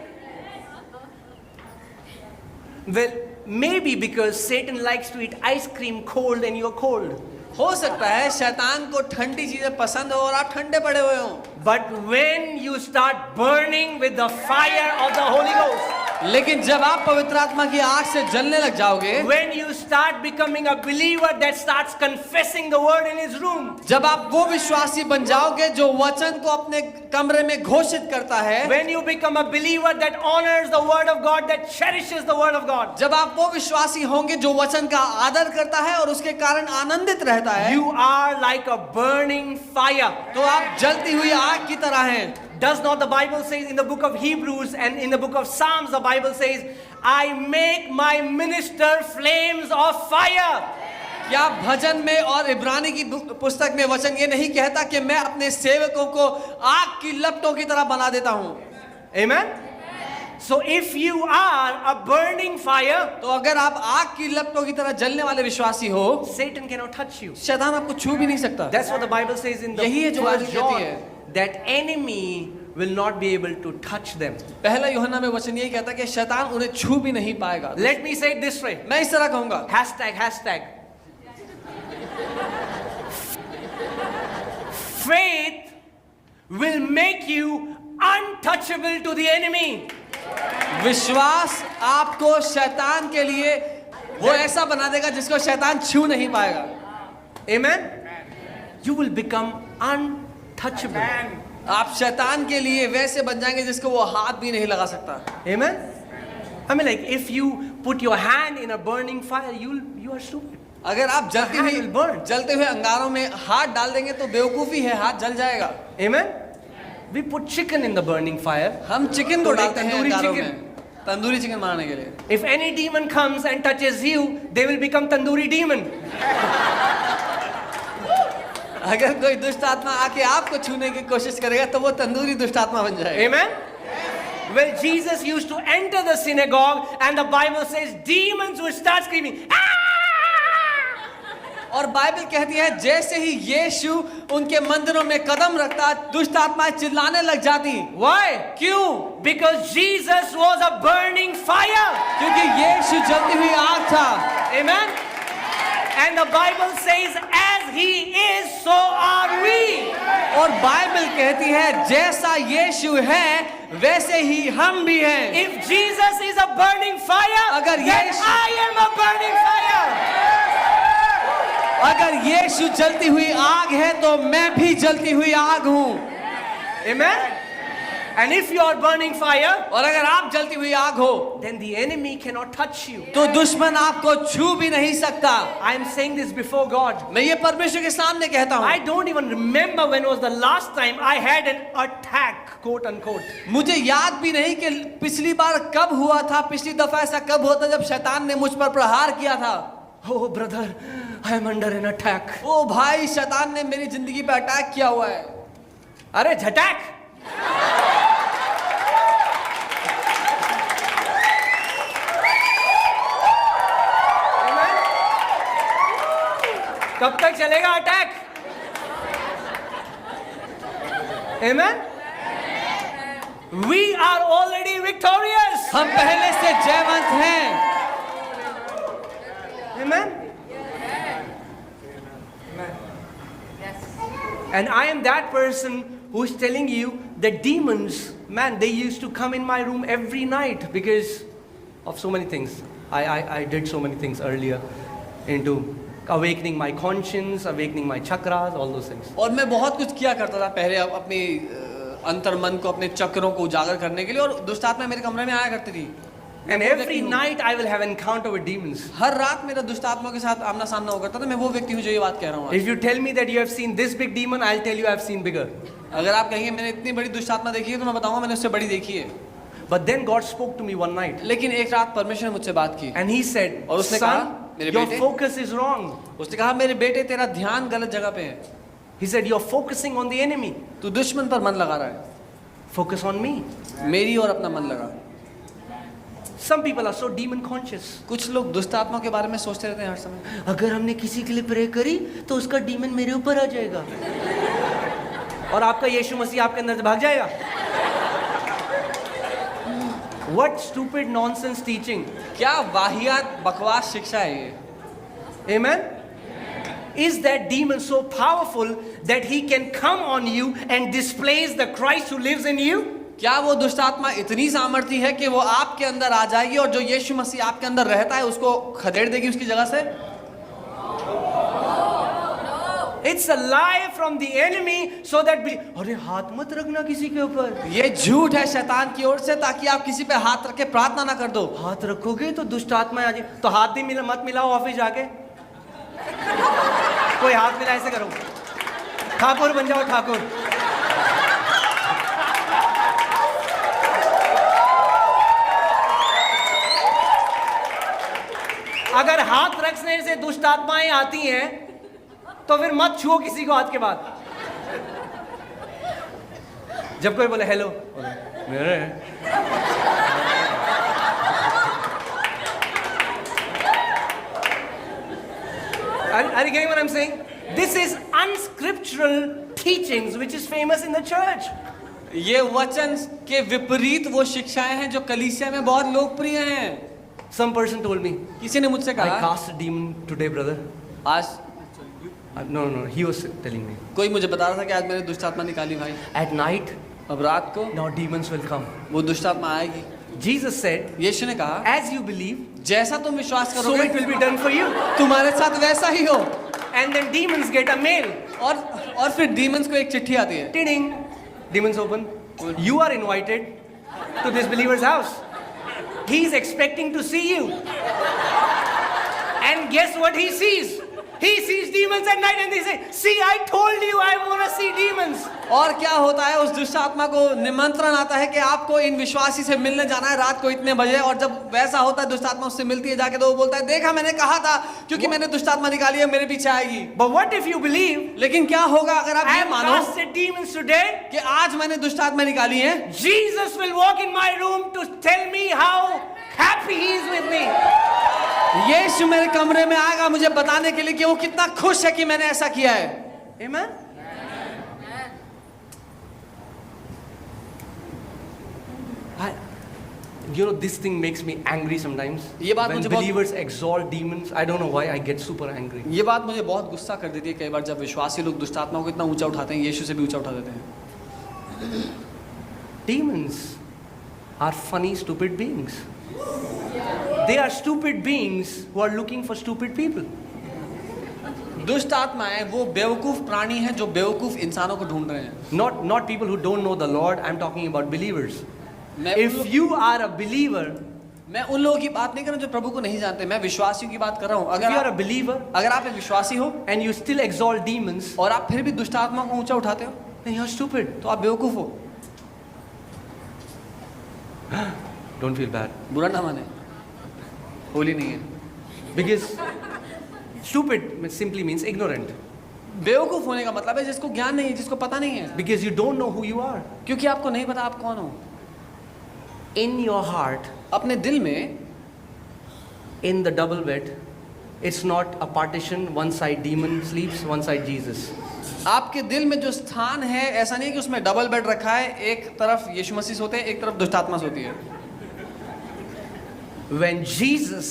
Well, maybe because Satan likes to eat ice cream cold and you're cold. हो सकता है शैतान को ठंडी चीजें पसंद हो और आप ठंडे पड़े हुए हो, But when you start burning with the fire of the Holy Ghost, लेकिन जब आप पवित्र आत्मा की आग से जलने लग जाओगे, when you start becoming a believer that starts confessing the word in his room, जब आप वो विश्वासी बन जाओगे जो वचन को अपने कमरे में घोषित करता है, when you become a believer that honors the word of God, that cherishes the word of God, जब आप वो विश्वासी होंगे जो वचन का आदर करता है और उसके कारण आनंदित रहता है, you are like a burning fire. तो आप जलती हुई आग की तरह हैं। Does not the Bible say in the book of Hebrews and in the book of Psalms, the Bible says, I make my minister flames of fire. क्या भजन में और इब्रानी की पुस्तक में वचन ये नहीं कहता कि मैं अपने सेवकों को आग की लपटों की तरह बना देता हूं? Amen? So if you are a burning fire, तो अगर आप आग की लपटों की तरह जलने वाले विश्वासी हो, Satan cannot touch you. शैतान आपको छू भी नहीं सकता। That's what the Bible says in the यही है जो First बाइबल कहती John, है। that enemy will not be able to touch them. पहला यूहन्ना में वचन यही कहता है कि शैतान उन्हें छू भी नहीं पाएगा। Let me say it this way. मैं इस तरह कहूंगा, Hashtag. Faith will make you untouchable to the enemy. विश्वास आपको शैतान के लिए वो ऐसा बना देगा जिसको शैतान छू नहीं पाएगा। Amen? You will become untouchable. आप शैतान के लिए वैसे बन जाएंगे जिसको वो हाथ भी नहीं लगा सकता। Amen? I mean, like, if you put your hand in a burning fire, you are stupid. अगर आप जलते hand will burn. हुए अंगारों में हाथ डाल देंगे तो बेवकूफी है, हाथ जल जाएगा। Amen? We put chicken in the burning fire. हम चिकन को तो डालते हैं तंदूरी अंगारों चिकन। में, तंदूरी चिकन बनाने के लिए। If any demon comes and touches you, they will become tandoori demon. अगर कोई दुष्ट आत्मा आके आपको छूने की कोशिश करेगा तो वो तंदूरी दुष्ट आत्मा बन जाएगा। Amen? Well, Jesus used to enter the synagogue and the Bible says demons would start screaming. "Ah!" और बाइबल कहती है जैसे ही यीशु उनके मंदिरों में कदम रखता, दुष्ट आत्माएं चिल्लाने लग जाती। Why? क्यों? Because Jesus was a burning fire. क्योंकि यीशु जलती हुई आग था। Amen? And the Bible says, as he is, so are we. और बाइबल कहती है जैसा यीशु है वैसे ही हम भी हैं। If Jesus is a burning fire, अगर then Yeshu- I am a burning fire. अगर यीशु जलती हुई आग है तो मैं भी जलती हुई आग हूँ। Amen? And if you are burning fire, और अगर आप जलती हुई आग हो then the enemy cannot touch you. तो दुश्मन आपको छू भी नहीं सकता। I am saying this before God. मैं ये परमेश्वर के सामने कहता हूँ। I don't even remember when was the last time I had an attack, quote unquote. मुझे याद भी नहीं कि पिछली बार कब हुआ था, पिछली दफा ऐसा कब हुआ था जब शैतान ने मुझ पर प्रहार किया था। Oh brother, I am under an attack. ओ भाई, शैतान ने मेरी जिंदगी पे अटैक किया हुआ है। अरे झटैक। Amen? कब तक चलेगा attack? Amen? We are already victorious. हम पहले से जयवंत हैं। Amen? And I am that person who is telling you that demons, man, they used to come in my room every night because of so many things. I did so many things earlier into awakening my conscience, awakening my chakras, all those things. और मैं बहुत कुछ किया करता था पहले अपनी अंतर मन को, अपने चक्रों को उजागर करने के लिए, और दुष्ट आत्मा मेरे कमरे में आया करती थी। And every night I will have encounter with demons. हर रात मेरा दुष्ट आत्मा के साथ आमना सामना हो करता था। मैं वो व्यक्ति हूँ जो ये बात कह रहा हूँ। If you tell me that you have seen this big demon, I'll tell you I've seen bigger. अगर आप कहेंगे मैंने इतनी बड़ी दुष्ट आत्मा देखी है तो मैं बताऊंगा मैंने उससे बड़ी देखी है। But then God spoke to me one night. लेकिन एक रात परमेश्वर ने मुझसे बात की And he said, और उसने son, कहा, मेरे your बेटे, focus is wrong. उसने कहा मेरे बेटे तेरा ध्यान गलत जगह पे है। He said, you're focusing on the enemy. तू दुश्मन पर मन लगा रहा है। Focus on me. मेरी और अपना मन लगा। Some people are so demon conscious. कुछ लोग दुष्ट आत्मा के बारे में सोचते रहते हैं हर समय। अगर हमने किसी के लिए प्रे करी तो उसका डीमन मेरे ऊपर आ जाएगा और आपका यीशु मसीह आपके अंदर से भाग जाएगा. What stupid nonsense teaching. क्या वाहियात बकवास शिक्षा है ये। Amen? Is that demon so powerful that he can come on you and displace the Christ who lives in you? क्या वो दुष्ट आत्मा इतनी सामर्थी है कि वो आपके अंदर आ जाएगी और जो यीशु मसीह आपके अंदर रहता है उसको खदेड़ देगी उसकी जगह से? It's a lie from the enemy so that अरे हाथ मत रखना किसी के ऊपर। ये झूठ है शैतान की ओर से ताकि आप किसी पे हाथ रख के प्रार्थना ना कर दो। हाथ रखोगे तो दुष्ट आत्मा आ जाए, तो हाथ भी मत मिलाओ ऑफिस जाके। कोई हाथ मिला ऐसे करो, ठाकुर बन जाओ ठाकुर। अगर हाथ रखने से दुष्ट आत्माएं आती हैं तो फिर मत छुओ किसी को हाथ के बाद। जब कोई बोले हेलो, मेरे are you getting what I'm saying? This is unscriptural teachings which is famous in the church. ये वचन के विपरीत वो शिक्षाएं हैं जो कलीसिया में बहुत लोकप्रिय हैं। Some person told me, किसी ने मुझसे I कहा, cast a demon today, brother. आज No, he was telling me. कोई मुझे बता रहा था कि आज मैंने दुष्ट आत्मा निकाली भाई। At night, अब रात को now demons will come. वो दुष्ट आत्मा आएगी। Jesus said, यीशु ने कहा, as you believe, जैसा तुम विश्वास so करोगे it will be done for you. तुम्हारे साथ वैसा ही हो। And then demons get a mail. और फिर डीमंस को एक चिट्ठी आती है। Ding, demons open. You are invited to this believer's house. He is expecting to see you. And guess what he sees? He sees demons at night and they say, see, I told you I want to see demons. और क्या होता है, उस दुष्ट आत्मा को निमंत्रण आता है कि आपको इन विश्वासी से मिलने जाना है रात को इतने बजे। और जब वैसा होता है, दुष्ट आत्मा उससे मिलती है जाके, तो वो बोलता है, देखा मैंने कहा था, क्योंकि मैंने दुष्ट आत्मा निकाली है, मेरे पीछे आएगी। But what if you believe, लेकिन क्या होगा अगर आप I ये have मानो casted demons today? कि आज मैंने दुष्ट आत्मा निकाली है, Jesus will walk in my room to tell me how happy he is with me. यीशु मेरे कमरे में आएगा मुझे बताने के लिए कि वो कितना खुश है कि मैंने ऐसा किया है। Amen? This thing makes me angry sometimes. ये बात When मुझे बहुत- believers exalt demons, I don't know why I get super angry. ये बात मुझे बहुत गुस्सा कर देती है कई बार जब विश्वासी लोग दुष्ट आत्माओं को इतना ऊंचा उठाते हैं, यीशु से भी ऊंचा उठा देते हैं। Demons are funny, stupid beings. They are stupid beings who are looking for stupid people. दुष्ट आत्माएं वो बेवकूफ प्राणी हैं जो बेवकूफ इंसानों को ढूंढ रहे हैं। Not people who don't know the Lord. I'm talking about believers. मैं If you are a believer, मैं उन लोगों की बात नहीं कर रहा जो प्रभु को नहीं जानते, मैं विश्वासियों की बात कर रहा हूँ। if you are a अगर believer आप एक विश्वासी हो and you still exalt demons, और आप फिर भी दुष्ट आत्मा को ऊंचा उठाते हो, then you're stupid. तो आप बेवकूफ हो। Don't feel bad. बुरा ना माने, होली नहीं है। Because stupid simply means ignorant. बेवकूफ होने का मतलब है जिसको ज्ञान नहीं है, जिसको पता नहीं है, Because you don't know who you are. क्योंकि आपको नहीं पता आप कौन हो। In your heart, अपने दिल में in the double bed, it's not a partition, one side demon sleeps, one side Jesus. आपके दिल में जो स्थान है, ऐसा नहीं है कि उसमें डबल बेड रखा है, एक तरफ यीशु मसीह सोते हैं, एक तरफ दुष्ट आत्मा सोती है। When Jesus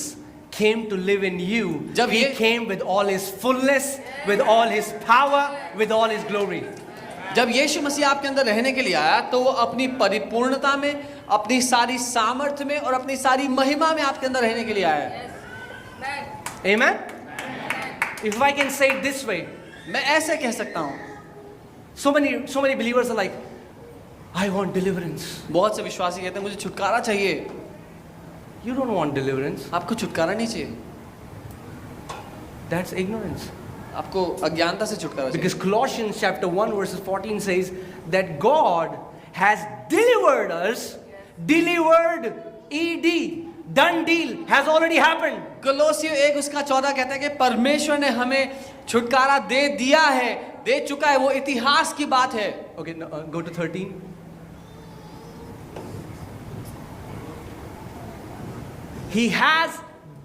came to live in you, जब He ये- came with all His fullness, with all His power, with all His glory. जब यीशु मसीह आपके अंदर रहने के लिए आया तो वो अपनी परिपूर्णता में, अपनी सारी सामर्थ्य में और अपनी सारी महिमा में आपके अंदर रहने के लिए आया है। Amen? If I can say it this way, मैं ऐसे कह सकता हूँ, so many believers are like, I want deliverance. बहुत से विश्वासी कहते हैं मुझे छुटकारा चाहिए। You don't want deliverance. आपको छुटकारा नहीं चाहिए, That's ignorance. आपको अज्ञानता से छुटकारा चाहिए। Because Colossians chapter 1 verses 14 says that God has delivered us, delivered, ED, done deal, has already happened. कलोसियो 1:14 कहता है कि परमेश्वर ने हमें छुटकारा दे दिया है, दे चुका है, वो इतिहास की बात है। Okay, go to 13. He has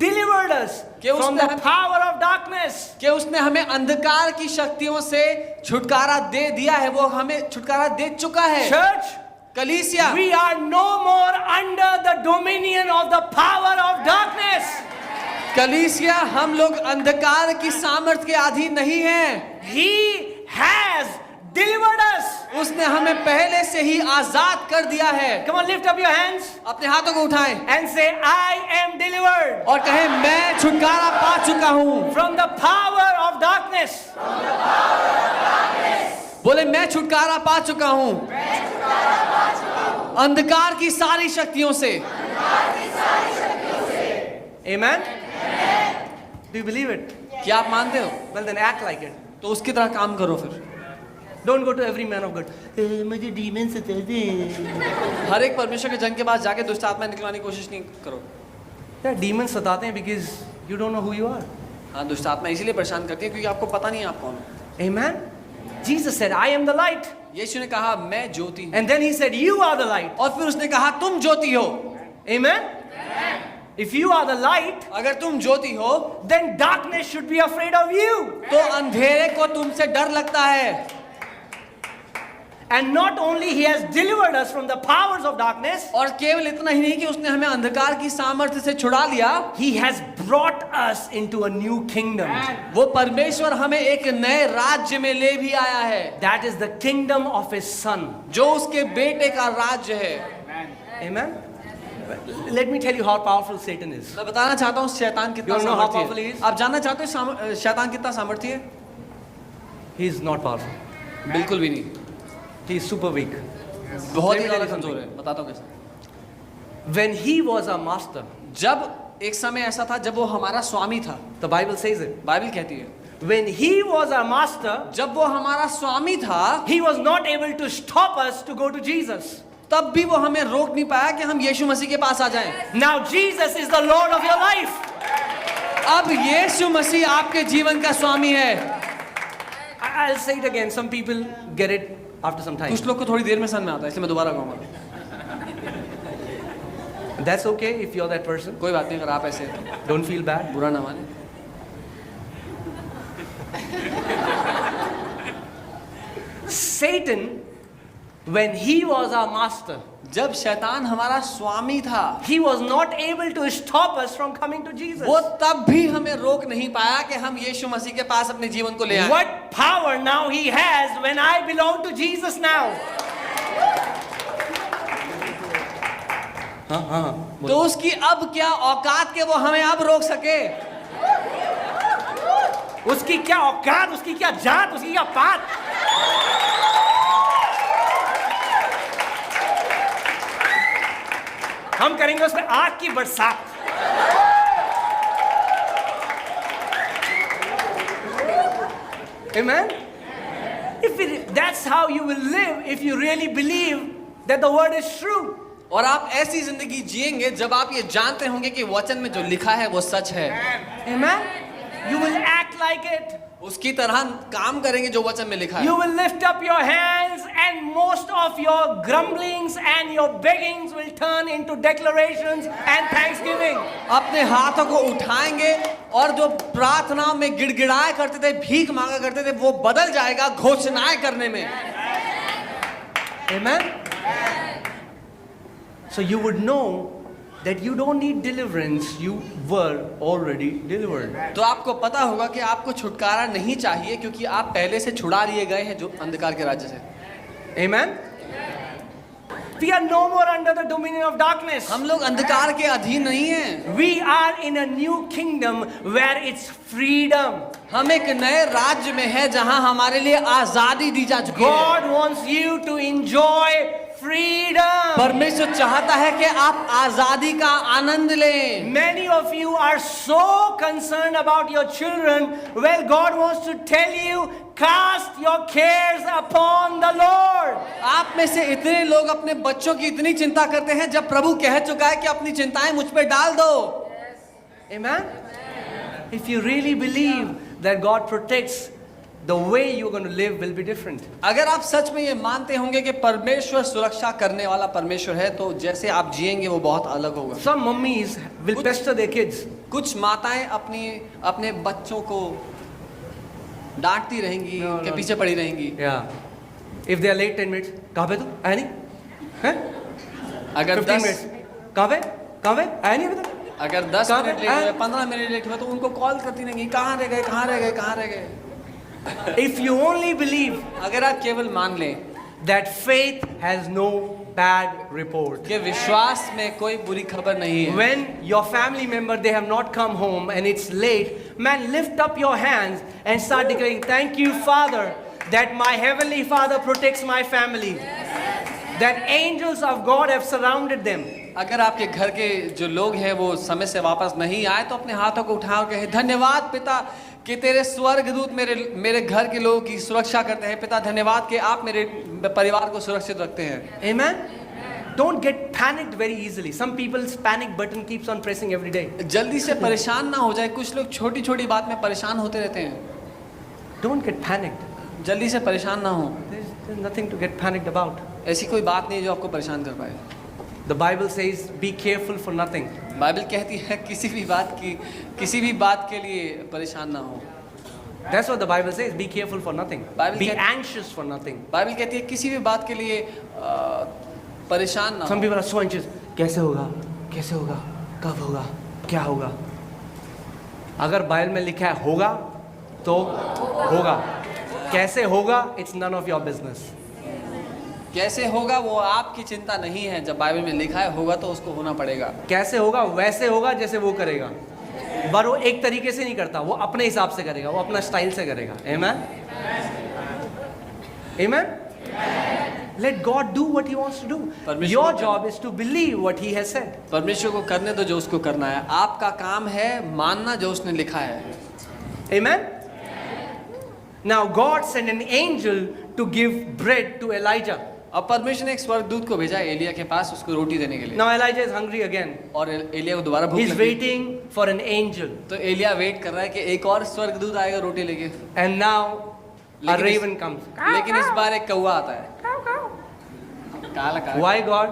delivered us कि from उसने the हम- power of darkness. कि उसने हमें अंधकार की शक्तियों से छुटकारा दे दिया है, वो हमें छुटकारा दे चुका है। Church, कलीसिया, we are no more under the dominion of the power of darkness. कलीसिया, हम लोग अंधकार की सामर्थ्य के अधीन नहीं हैं। He has delivered us. उसने हमें पहले से से ही आजाद कर दिया है। Come on, lift up your hands अपने हाथों को उठाएं and say, I am delivered और कहें मैं छुटकारा पा चुका हूं। from the power of darkness. बोले मैं छुटकारा पा चुका हूं अंधकार की सारी शक्तियों से। Amen? Do you believe it? क्या आप मानते हो? Well, then act like it. तो उसकी तरह काम करो फिर। Don't go to every man of God. मुझे demons सताते हैं. हर एक परमेश्वर के जन के पास जाके दुष्ट आत्मा निकलवाने की कोशिश नहीं करो। Yeah, demons सताते हैं because you don't know who you are. हाँ, दुष्ट आत्मा इसीलिए परेशान करती है क्योंकि आपको पता नहीं है आप कौन हो। Amen? Jesus said, I am the light. यीशु ने कहा मैं ज्योति हूँ And then he said, you are the light. और फिर उसने कहा तुम ज्योति हो। Amen? If you are the light, अगर तुम ज्योति हो then darkness should be afraid of you. तो अंधेरे को तुमसे डर लगता है। And not only he has delivered us from the powers of darkness, और केवल इतना ही नहीं कि उसने हमें अंधकार की सामर्थ्य से छुड़ा लिया, he has brought us into a new kingdom. वो परमेश्वर हमें एक नए राज्य में ले भी आया है, That is the kingdom of his son. जो उसके बेटे का राज्य है। Amen? Let me tell you how powerful Satan is. मैं बताना चाहता हूँ शैतान कितना You know how सामर्थी powerful he है। is? आप जानना चाहते हो शैतान कितना सामर्थी है? He is not powerful. बिल्कुल भी नहीं, He is super weak. बहुत Let ही me tell ज्यादा you कमजोर something. है। बताता हूँ कैसे। When he was our master, जब एक समय ऐसा था जब वो हमारा स्वामी था, the Bible says it. Bible कहती है When he was our master, जब वो हमारा स्वामी था he was not able to stop us to go to Jesus. तब भी वो हमें रोक नहीं पाया कि हम यीशु मसीह के पास आ जाएं। Now Jesus is the Lord of your life. अब यीशु मसीह आपके जीवन का स्वामी है। I'll say it again. Some people get it after some time. कुछ लोग को थोड़ी देर में समझ में आता है, इसलिए मैं दोबारा कहूँगा। That's okay if you're that person. कोई बात नहीं, अगर आप ऐसे हैं, Don't feel bad. बुरा ना माने। Satan, when he was our master, जब शैतान हमारा स्वामी था, he was not able to stop us from coming to Jesus. वो तब भी हमें रोक नहीं पाया कि हम यीशु मसीह के पास अपने जीवन को ले आए। What power now he has when I belong to Jesus now. तो उसकी अब क्या औकात के वो हमें अब रोक सके? उसकी क्या औकात, उसकी क्या जात, उसकी क्या पात. हम करेंगे उस पे आग की बरसात. Amen? That's how you will live if you really believe that the word is true. और आप ऐसी जिंदगी जिएंगे जब आप ये जानते होंगे कि वचन में जो लिखा है वो सच है। Amen? You will act like it. उसकी तरह काम करेंगे जो वचन में लिखा है। You will lift up your hands and most of your grumblings and your beggings will turn into declarations and thanksgiving. अपने हाथों को उठाएंगे और जो प्रार्थना में गिड़गिड़ाया करते थे, भीख मांगा करते थे, वो बदल जाएगा घोषणाएं करने में। Amen? So you would know that you don't need deliverance, you were already delivered. तो आपको पता होगा कि आपको छुटकारा नहीं चाहिए क्योंकि आप पहले से छुड़ा लिए गए हैं जो अंधकार के राज्य से। Amen? We are no more under the dominion of darkness. हम लोग अंधकार के अधीन नहीं हैं। We are in a new kingdom where it's freedom. हम एक नए राज्य में है जहां हमारे लिए आजादी दी जा चुकी है। God wants you to enjoy freedom. परमेश्वर चाहता है कि आप आजादी का आनंद लें। Many of you are so concerned about your children. Well, God wants to tell you, cast your cares upon the Lord. आप में से इतने लोग अपने बच्चों की इतनी चिंता करते हैं जब प्रभु कह चुका है कि अपनी चिंताएं मुझ पे डाल दो। Amen? If you really believe that God protects, the way you're going to live will be different. अगर आप सच में ये मानते होंगे कि परमेश्वर सुरक्षा करने वाला परमेश्वर है तो जैसे आप जिएंगे वो बहुत अलग होगा। Some mummies will pester their kids. कुछ माताएं अपने बच्चों को डांटती रहेंगी, उनके पीछे पड़ी रहेंगी। Yeah. If they are late 10 minutes, कहाँ पे तू? आया नहीं? हैं? अगर 15 minutes, कहाँ पे? कहाँ पे? आया नहीं अभी तक? अगर 10 कहाँ मिनट पे? लेट हुए, 15 मिनट लेट हुए तो उनको कॉल करती रहेंगी, कहाँ रह गए, कहाँ रह गए, कहाँ रह गए। If you only believe अगर आप केवल मान लें that faith has no bad report. कि विश्वास में कोई बुरी खबर नहीं है. When your family member, they have not come home and it's late, man, lift up your hands and start declaring, thank you, Father, that my heavenly Father protects my family. That angels of God have surrounded them. अगर आपके घर के जो लोग हैं वो समय से वापस नहीं आए तो अपने हाथों को उठाओ और कहे, धन्यवाद पिता कि तेरे स्वर्गदूत मेरे घर के लोगों की सुरक्षा करते हैं. पिता धन्यवाद कि आप मेरे परिवार को सुरक्षित रखते हैं. Amen. Don't get panicked very easily. Some people's panic button keeps on pressing every day. जल्दी से परेशान ना हो जाए. कुछ लोग छोटी छोटी बात में परेशान होते रहते हैं. Don't get panicked. जल्दी से परेशान ना हो. There's nothing to get panicked about. ऐसी कोई बात नहीं है जो आपको परेशान कर पाए. The Bible says, be careful for nothing. Bible कहती है किसी भी बात के लिए परेशान ना हो. That's what the Bible says, be careful for nothing. Bible Be कहती- anxious for nothing. बाइबल कहती है किसी भी बात के लिए परेशान ना Some हो. people are so anxious. कैसे होगा? कैसे होगा? कब होगा? क्या होगा? अगर बाइबल में लिखा है होगा तो होगा. कैसे होगा? It's none of your business. कैसे होगा वो आपकी चिंता नहीं है. जब बाइबल में लिखा है होगा तो उसको होना पड़ेगा. कैसे होगा? वैसे होगा जैसे वो करेगा. पर वो एक तरीके से नहीं करता, वो अपने हिसाब से करेगा, वो अपना स्टाइल से करेगा. Amen? Amen? Let God do what He wants to do. परमेश्वर Your को- job is to believe what He has said. परमेश्वर को करने दो जो उसको करना है. आपका काम है मानना जो उसने लिखा है. Amen? Now God sent an angel to give bread to Elijah. अब परमेश्वर ने एक स्वर्गदूत को भेजा एलिया के पास उसको रोटी देने के लिए. Now Elijah is hungry again. और एलिया को दोबारा भूख He's लगी. waiting for an angel. तो एलिया वेट कर रहा है कि एक और स्वर्गदूत आएगा रोटी लेके. And now a लेकिन इस- raven comes. लेकिन इस बार एक कौवा आता है. काला काला. Why God?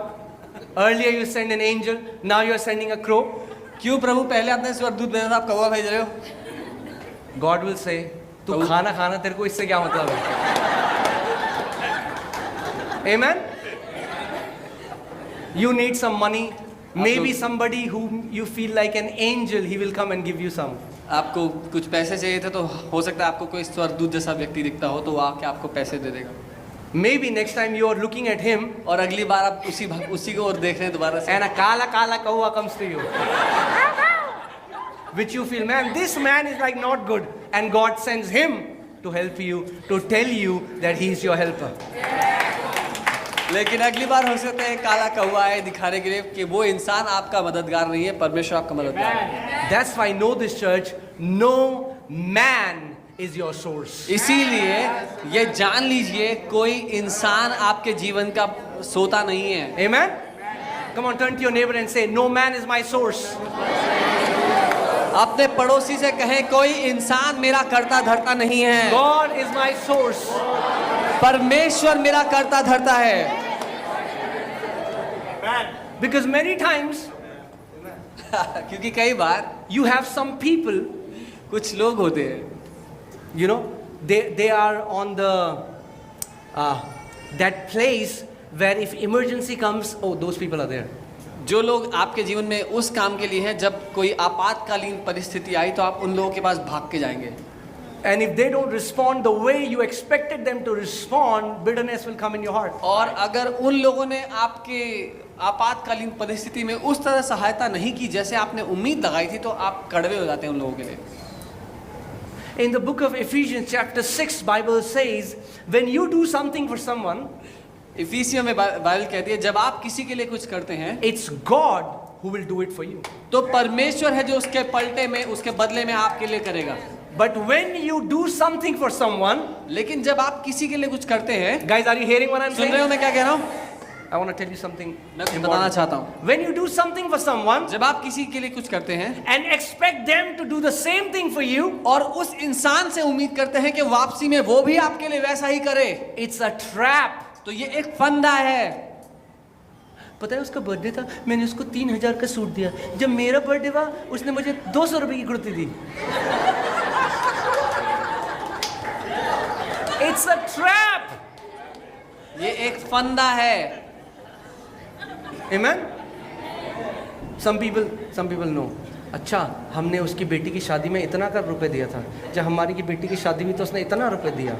Earlier you sent an angel, now you are sending a crow. क्यों प्रभु पहले आपने स्वर्गदूत भेजा था, आप कौवा भेज रहे हो? God will say, तू कौवा- खाना तेरे को इससे क्या मतलब है? Amen? You need some money. Maybe somebody whom you feel like an angel, he will come and give you some. आपको कुछ पैसे चाहिए थे तो हो सकता है आपको कोई स्वर्गदूत जैसा व्यक्ति दिखता हो तो वो आके आपको पैसे दे देगा. Maybe next time you are looking at him और अगली बार आप उसी को और देख रहे हैं दोबारा से. and a kala kawa comes to you. Which you feel, man, this man is like not good. And God sends him to help you, to tell you that he is your helper. लेकिन अगली बार हो सकता है काला कौवा है दिखाने के लिए कि वो इंसान आपका मददगार नहीं है, परमेश्वर आपका मददगार है. That's why know this church, no man is your source. इसीलिए ये जान लीजिए कोई इंसान आपके जीवन का सोता नहीं है. Amen? Come on, turn to your neighbor and say, no man is my source. अपने पड़ोसी से कहें कोई इंसान मेरा करता धरता नहीं है. God is my source. परमेश्वर मेरा करता धरता है. Because many times क्योंकि कई बार you have some people, कुछ लोग होते हैं you know, they are on the that place where if emergency comes, oh, those people are there. जो लोग आपके जीवन में उस काम के लिए हैं जब कोई आपातकालीन परिस्थिति आई तो आप उन लोगों के पास भाग के जाएंगे. And if they don't respond the way you expected them to respond, bitterness will come in your heart. और अगर उन लोगों ने आपके आपातकालीन परिस्थिति में उस तरह सहायता नहीं की जैसे आपने उम्मीद लगाई थी तो आप कड़वे हो जाते हैं उन लोगों के लिए. In the book of Ephesians chapter 6, Bible says, when you do something for someone, इफिसियों में बाइबल कहती है जब आप किसी के लिए कुछ करते हैं it's God who will do it for you. तो परमेश्वर है जो उसके पलटे में उसके बदले में आपके लिए करेगा. But when you do something for someone, लेकिन जब आप किसी के लिए कुछ करते हैं, guys, are you hearing what I'm सुन रहे saying? हो मैं क्या कह रहा हूँ? I want to tell you something मैं कुछ बताना important. चाहता हूँ. When you do something for someone जब आप किसी के लिए कुछ करते हैं and expect them to do the same thing for you, और उस इंसान से उम्मीद करते हैं कि वापसी में वो भी आपके लिए वैसा ही करे, it's a trap. तो ये एक फंदा है. पता है उसका बर्थडे था, मैंने उसको 3000 का सूट दिया. जब मेरा बर्थडे हुआ उसने मुझे 200 रुपए की कुर्ती दी. It's a trap. ये एक फंदा है. Amen? Some people know. अच्छा, हमने उसकी बेटी की शादी में इतना कर रुपए दिया था. जब हमारी की बेटी की शादी हुई तो उसने इतना रुपए दिया.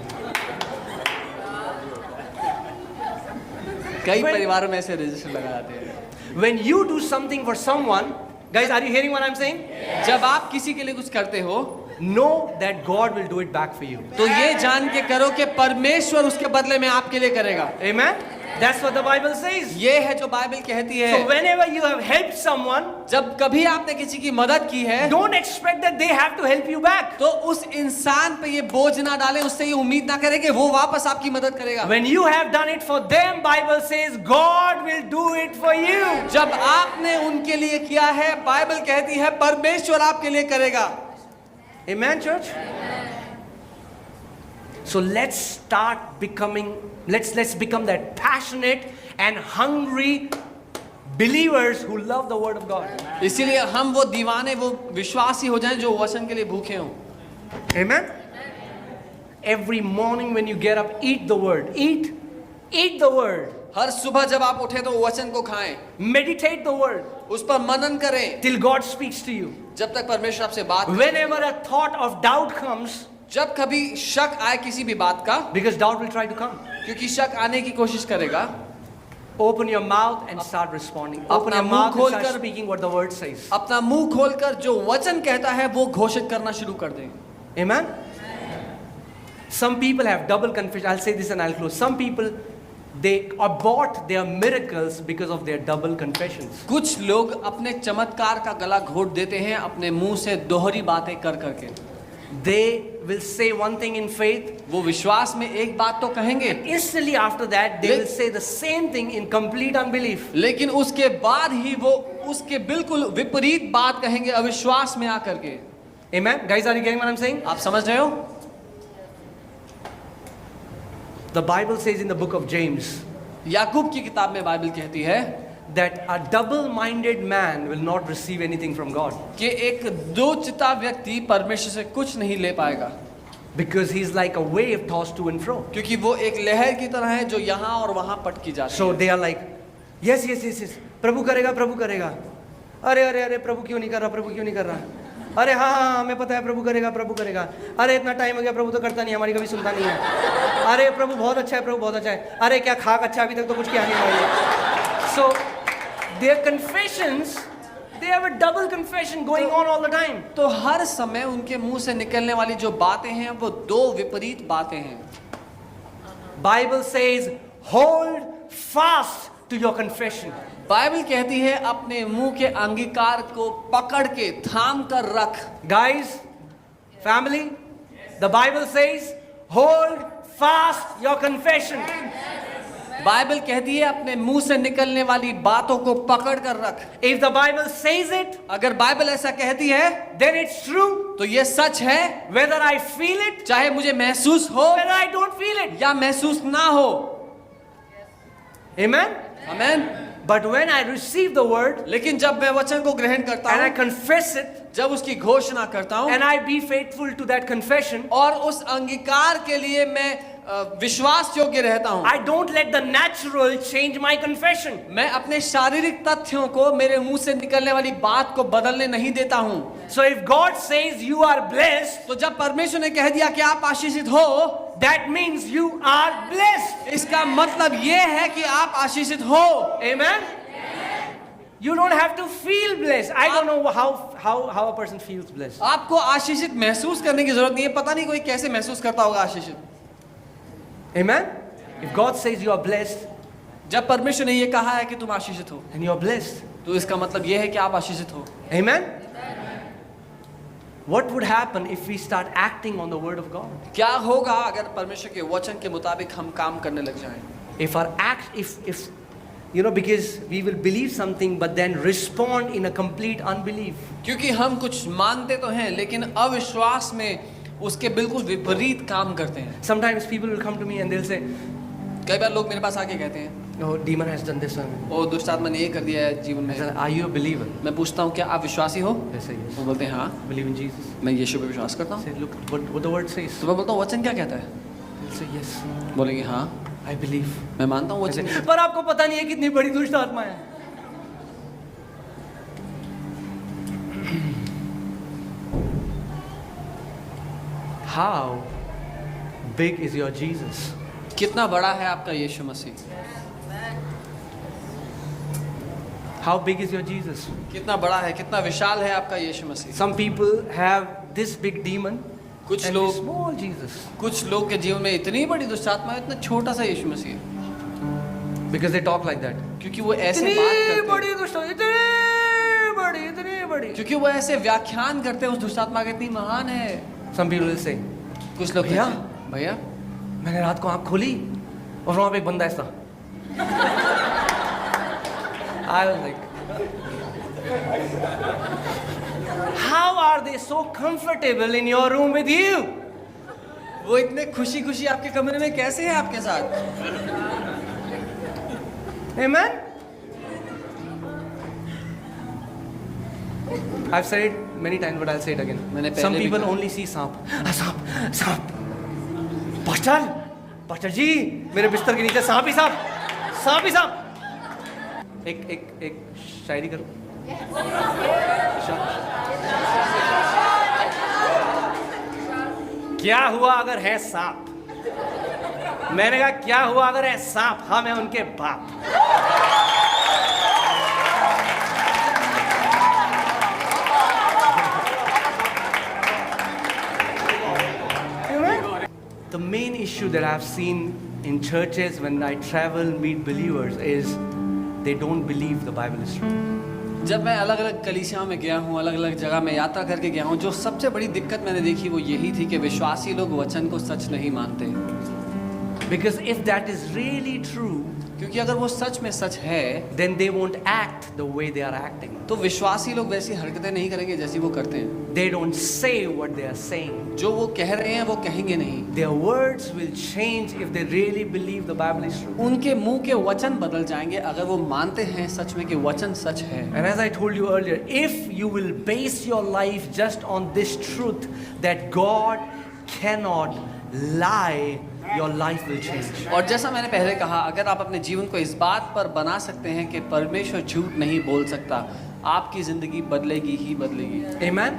कई When- परिवारों में ऐसे रजिस्टर लगा जाते हैं। When you do something for someone, guys, are you hearing what I'm saying? जब आप किसी के लिए कुछ करते हो Know that God will do it back for you. तो ये जान के करो कि परमेश्वर उसके बदले में आपके लिए करेगा। Amen? That's what the Bible says. ये है जो बाइबल कहती है। So whenever you have helped someone, जब कभी आपने किसी की मदद की है don't expect that they have to help you back. तो उस इंसान पे ये बोझ ना डालें, उससे ये उम्मीद ना करें कि वो वापस आपकी मदद करेगा। When you have done it for them, Bible says God will do it for you. जब आपने उनके लिए किया है, बाइबल कहती है परमेश्वर आपके लिए करेगा। Amen, church? So let's start becoming, let's become that passionate and hungry believers who love the word of God. इसीलिए हम वो दीवाने, वो विश्वासी हो जाएं जो वचन के लिए भूखे हों। Amen? Every morning when you get up, eat the word. Eat the word. हर सुबह जब आप उठे तो वचन को खाएं, Meditate the word उस पर मनन करें till God speaks to you. जब तक परमेश्वर आपसे बात करे। Whenever a thought of doubt comes, जब कभी शक आए किसी भी बात का, because doubt will try to come, क्योंकि शक आने की कोशिश करेगा, open your mouth and start responding. Open अपना your मुंह mouth and start खोलकर- speaking what the word says. अपना मुंह खोलकर जो वचन कहता है वो घोषित करना शुरू कर दें। Amen? Some people have double confession. I'll say this and I'll close. Some people, they abort their miracles because of their double confessions. कुछ लोग अपने चमत्कार का गला घोट देते हैं अपने मुंह से दोहरी बातें कर करके। They will say one thing in faith, वो विश्वास में एक बात तो कहेंगे, instantly after that they will say the same thing in complete unbelief. लेकिन उसके बाद ही वो उसके बिल्कुल विपरीत बात कहेंगे अविश्वास में आकर के। Amen? Guys, are you getting what I'm saying? आप समझ रहे हो? The Bible says in the book of James याकूब की किताब में बाइबल कहती है that a double-minded man will not receive anything from God कि एक दो चिता व्यक्ति परमेश्वर से कुछ नहीं ले पाएगा, because he's like a wave tossed to and fro. क्योंकि वो एक लहर की तरह है जो यहाँ और वहाँ पटकी जाती So है। they are like, yes, प्रभु करेगा। अरे प्रभु क्यों नहीं कर रहा? अरे हाँ हमें पता है प्रभु करेगा। अरे इतना टाइम हो गया, प्रभु तो करता नहीं, हमारी कभी सुनता नहीं है। अरे प्रभु बहुत अच्छा है। अरे क्या खाक अच्छा, अभी तक तो कुछ किया नहीं हमारे। So their confessions, they have a double confession going on all the time. तो हर समय उनके मुंह से निकलने वाली जो बातें हैं वो दो विपरीत बातें हैं। Bible says, hold fast to your confession. Bible कहती है अपने मुंह के अंगीकार को पकड़ के थाम कर रख। Guys, family, the Bible says, hold fast your confession. Bible कहती है अपने मुंह से निकलने वाली बातों को पकड़ कर रख। If the Bible says it, अगर बाइबल ऐसा कहती है then it's true. तो ये सच है, Whether I feel it, चाहे मुझे महसूस हो whether I don't feel it. या महसूस ना हो। Amen? Amen. But when I receive the word लेकिन जब मैं वचन को ग्रहण करता and I हूँ, confess it जब उसकी घोषणा करता हूँ and I be faithful to that confession, और उस अंगीकार के लिए मैं विश्वास योग्य रहता हूँ, I don't let the natural change my confession. मैं अपने शारीरिक तथ्यों को मेरे मुंह से निकलने वाली बात को बदलने नहीं देता हूँ। So if God says you are blessed, तो जब परमेश्वर ने कह दिया कि आप आशीषित हो, that means you are blessed. इसका मतलब ये है कि आप आशीषित हो। Amen? You don't have to feel blessed. I don't know how a person feels blessed. आपको आशीषित महसूस करने की जरूरत नहीं है। पता नहीं कोई कैसे महसूस करता होगा आशीषित। Amen? If God says you are blessed, जब परमेश्वर ने ये कहा है कि तुम आशीषित हो, then you are blessed. तो इसका मतलब ये है कि आप आशीषित हो। Amen? What would happen if we start acting on the word of God? क्या होगा अगर परमेश्वर के वचन के मुताबिक हम काम करने लग जाएं? If you know, because we will believe something but then respond in a complete unbelief. क्योंकि हम कुछ मानते तो हैं लेकिन अविश्वास में उसके बिल्कुल विपरीत काम करते हैं। Sometimes people will come to me and they'll say, कई बार लोग मेरे पास आके कहते हैं, "Oh, demon has done this." ओ दुष्ट आत्मा ने ये कर दिया है जीवन I में। said, "Are you a believer?" मैं पूछता हूँ क्या आप विश्वासी हो? They say yes. वो बोलते हैं हाँ, Believe in Jesus. मैं यीशु पे विश्वास करता I हूँ। say, look what the word says. तो मैं बोलता हूँ वचन क्या कहता है? They'll say yes. बोलेंगे हाँ, I believe. मैं मानता हूँ I say, वचन। पर आपको पता नहीं है कितनी बड़ी दुष्ट आत्मा है। How big is your Jesus? कितना बड़ा है आपका यीशु मसीह? How big is your Jesus? कितना बड़ा है, कितना विशाल है आपका यीशु मसीह। Some people have this big demon कुछ and लोग this small Jesus कुछ लोग के जीवन में इतनी बड़ी दुष्ट आत्मा है, इतना छोटा सा यीशु मसीह है, because they talk like that. क्योंकि वो ऐसे इतनी बात करते हैं, बड़ी दुष्ट, इतनी बड़ी. क्योंकि वो ऐसे व्याख्यान करते हैं उस दुष्ट आत्मा का इतनी महान है। Some people will say, कुछ लोग भैया, कहते हैं, भैया मैंने रात को आँख खोली और वहाँ पे एक बंदा ऐसा. I was like, how are they so comfortable in your room with you? वो इतने खुशी खुशी आपके कमरे में कैसे हैं आपके साथ? Amen? I've said it many times, but I'll say it again. मैंने पहले Some भी people कहा। only see सांप. सांप, सांप. पास्टर जी, मेरे बिस्तर के नीचे सांप ही सांप. एक शायरी करो. क्या हुआ अगर है सांप? मैंने कहा क्या हुआ अगर है सांप? हम हैं उनके बाप. The main issue that I've seen in churches when I travel, meet believers is they don't believe the Bible is true. जब मैं अलग अलग कलीसियाओं में गया हूँ, अलग अलग जगह में यात्रा करके गया हूँ, जो सबसे बड़ी दिक्कत मैंने देखी वो यही थी कि विश्वासी लोग वचन को सच नहीं मानते। Because if that is really true, क्योंकि अगर वो सच में सच है, then they won't act the way they are acting. तो विश्वासी लोग वैसी हरकतें नहीं करेंगे जैसी वो करते हैं। They don't say what they are saying. जो वो कह रहे हैं वो कहेंगे नहीं। Their words will change if they really believe the Bible is true. उनके मुंह के वचन बदल जाएंगे अगर वो मानते हैं सच में कि वचन सच है। And as I told you earlier, if you will base your life just on this truth that God cannot lie, your life will change. और जैसा मैंने पहले कहा, अगर आप अपने जीवन को इस बात पर बना सकते हैं कि परमेश्वर झूठ नहीं बोल सकता, आपकी जिंदगी बदलेगी ही बदलेगी। Amen?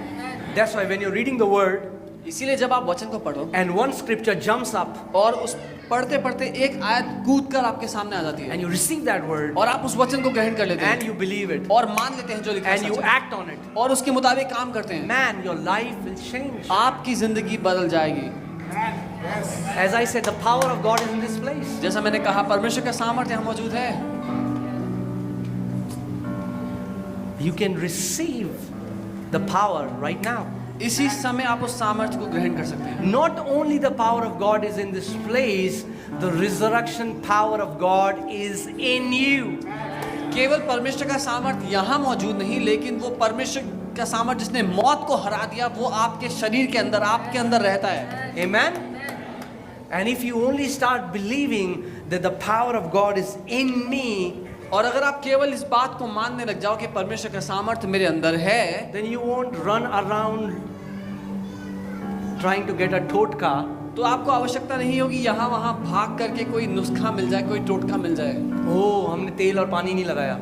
That's why when you're reading the word इसीलिए जब आप वचन को पढ़ो and one scripture jumps up और उस पढ़ते पढ़ते एक आयत कूद कर आपके सामने आ जाती है and you receive that word और आप उस वचन को ग्रहण कर लेते and हैं you believe it और मान लेते हैं जो लिखा है and you सच है, act on it, और उसके मुताबिक काम करते हैं, man, your life will change. आपकी जिंदगी बदल जाएगी। As I said, the power of God is in this place. जैसा मैंने कहा, परमेश्वर का सामर्थ्य यहाँ मौजूद है। You can receive the power right now. इसी समय आप उस सामर्थ्य को ग्रहण कर सकते हैं। Not only the power of God is in this place, the resurrection power of God is in you. केवल परमेश्वर का सामर्थ्य यहाँ मौजूद नहीं, लेकिन वो परमेश्वर का सामर्थ्य जिसने मौत को हरा दिया, वो आपके शरीर के अंदर, आपके अंदर रहता है। Amen? And if you only start believing that the power of God is in me, और अगर आप केवल इस बात को मानने लग जाओ कि परमेश्वर का सामर्थ्य मेरे अंदर है, then you won't run around trying to get a totka. तो आपको आवश्यकता नहीं होगी यहाँ वहाँ भाग करके कोई नुस्खा मिल जाए, कोई टोटका मिल जाए। ओ हमने तेल और पानी नहीं लगाया,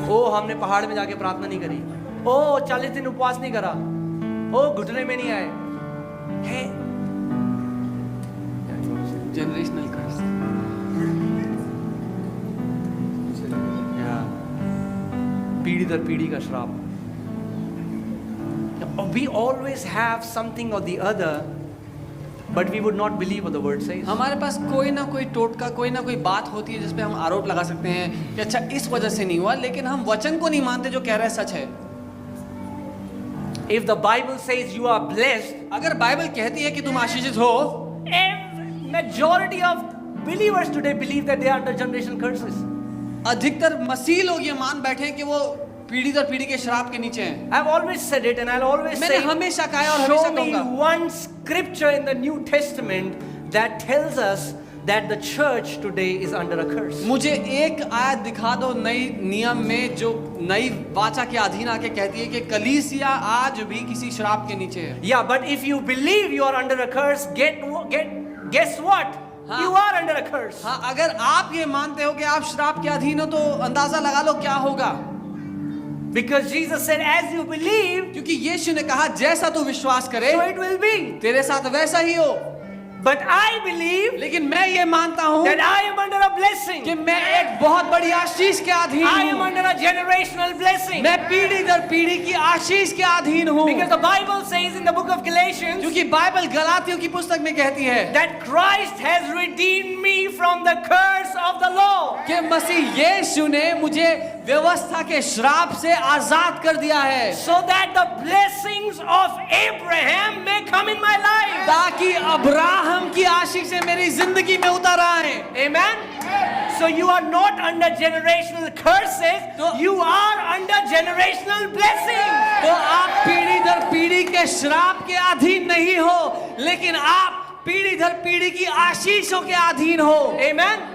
ओ हमने पहाड़ में जाके प्रार्थना नहीं करी, ओ 40 दिन उपवास नहीं करा, ओ घुटने में नहीं आए। है जनरेशनल कर्स। पीढ़ी दर पीढ़ी का श्राप। We always have something or the other, but we would not believe what the word says. हमारे पास कोई ना कोई टोटका, कोई ना कोई बात होती है जिसपे हम आरोप लगा सकते हैं कि अच्छा इस वजह से नहीं हुआ, लेकिन हम वचन को नहीं मानते जो कह रहा है सच है। If the Bible says you are blessed, अगर बाइबल कहती है कि तुम आशीषित हो, majority of believers today believe that they are under generation curses. अधिकतर मसीह लोग ये मान बैठे हैं कि वो पीढ़ी दर पीढ़ी के श्राप के नीचे हैं। I've always said it and I'll always मैंने say, हमेशा कहा और हमेशा show me कहूंगा, one scripture in the New Testament that tells us that the church today is under a curse. मुझे एक आयत दिखा दो नई नियम में जो नई वाचा के अधीन आके कहती है कि कलीसिया आज भी किसी श्राप के नीचे है। Yeah, but if you believe you are under a curse, guess what? हाँ। You are under a curse. हाँ, अगर आप ये मानते हो कि आप श्राप के अधीन हो तो अंदाजा लगा लो क्या होगा। Because Jesus said, as you believe, क्योंकि यीशु ने कहा जैसा तू विश्वास करे so it will be. तेरे साथ वैसा ही हो। But I believe लेकिन मैं ये मानता हूँ that I am under a blessing. कि मैं एक बहुत बड़ी आशीष के अधीन I am हूँ। under a generational blessing. मैं पीढ़ी दर पीढ़ी की आशीष के अधीन हूँ। Because the Bible says in the book of Galatians क्योंकि बाइबल गलातियों की पुस्तक में कहती है that Christ has redeemed me from the curse of the law. कि मसीह यीशु ने मुझे व्यवस्था के श्राप से आजाद कर दिया है, So that the blessings of Abraham may come in my life. ताकि अब्राहम की आशीषें मेरी जिंदगी में उतर आए। Amen. So you are not under generational curses, तो- you are under generational blessings. तो आप पीढ़ी दर पीढ़ी के श्राप के अधीन नहीं हो, लेकिन आप पीढ़ी दर पीढ़ी की आशीषों के अधीन हो। Amen.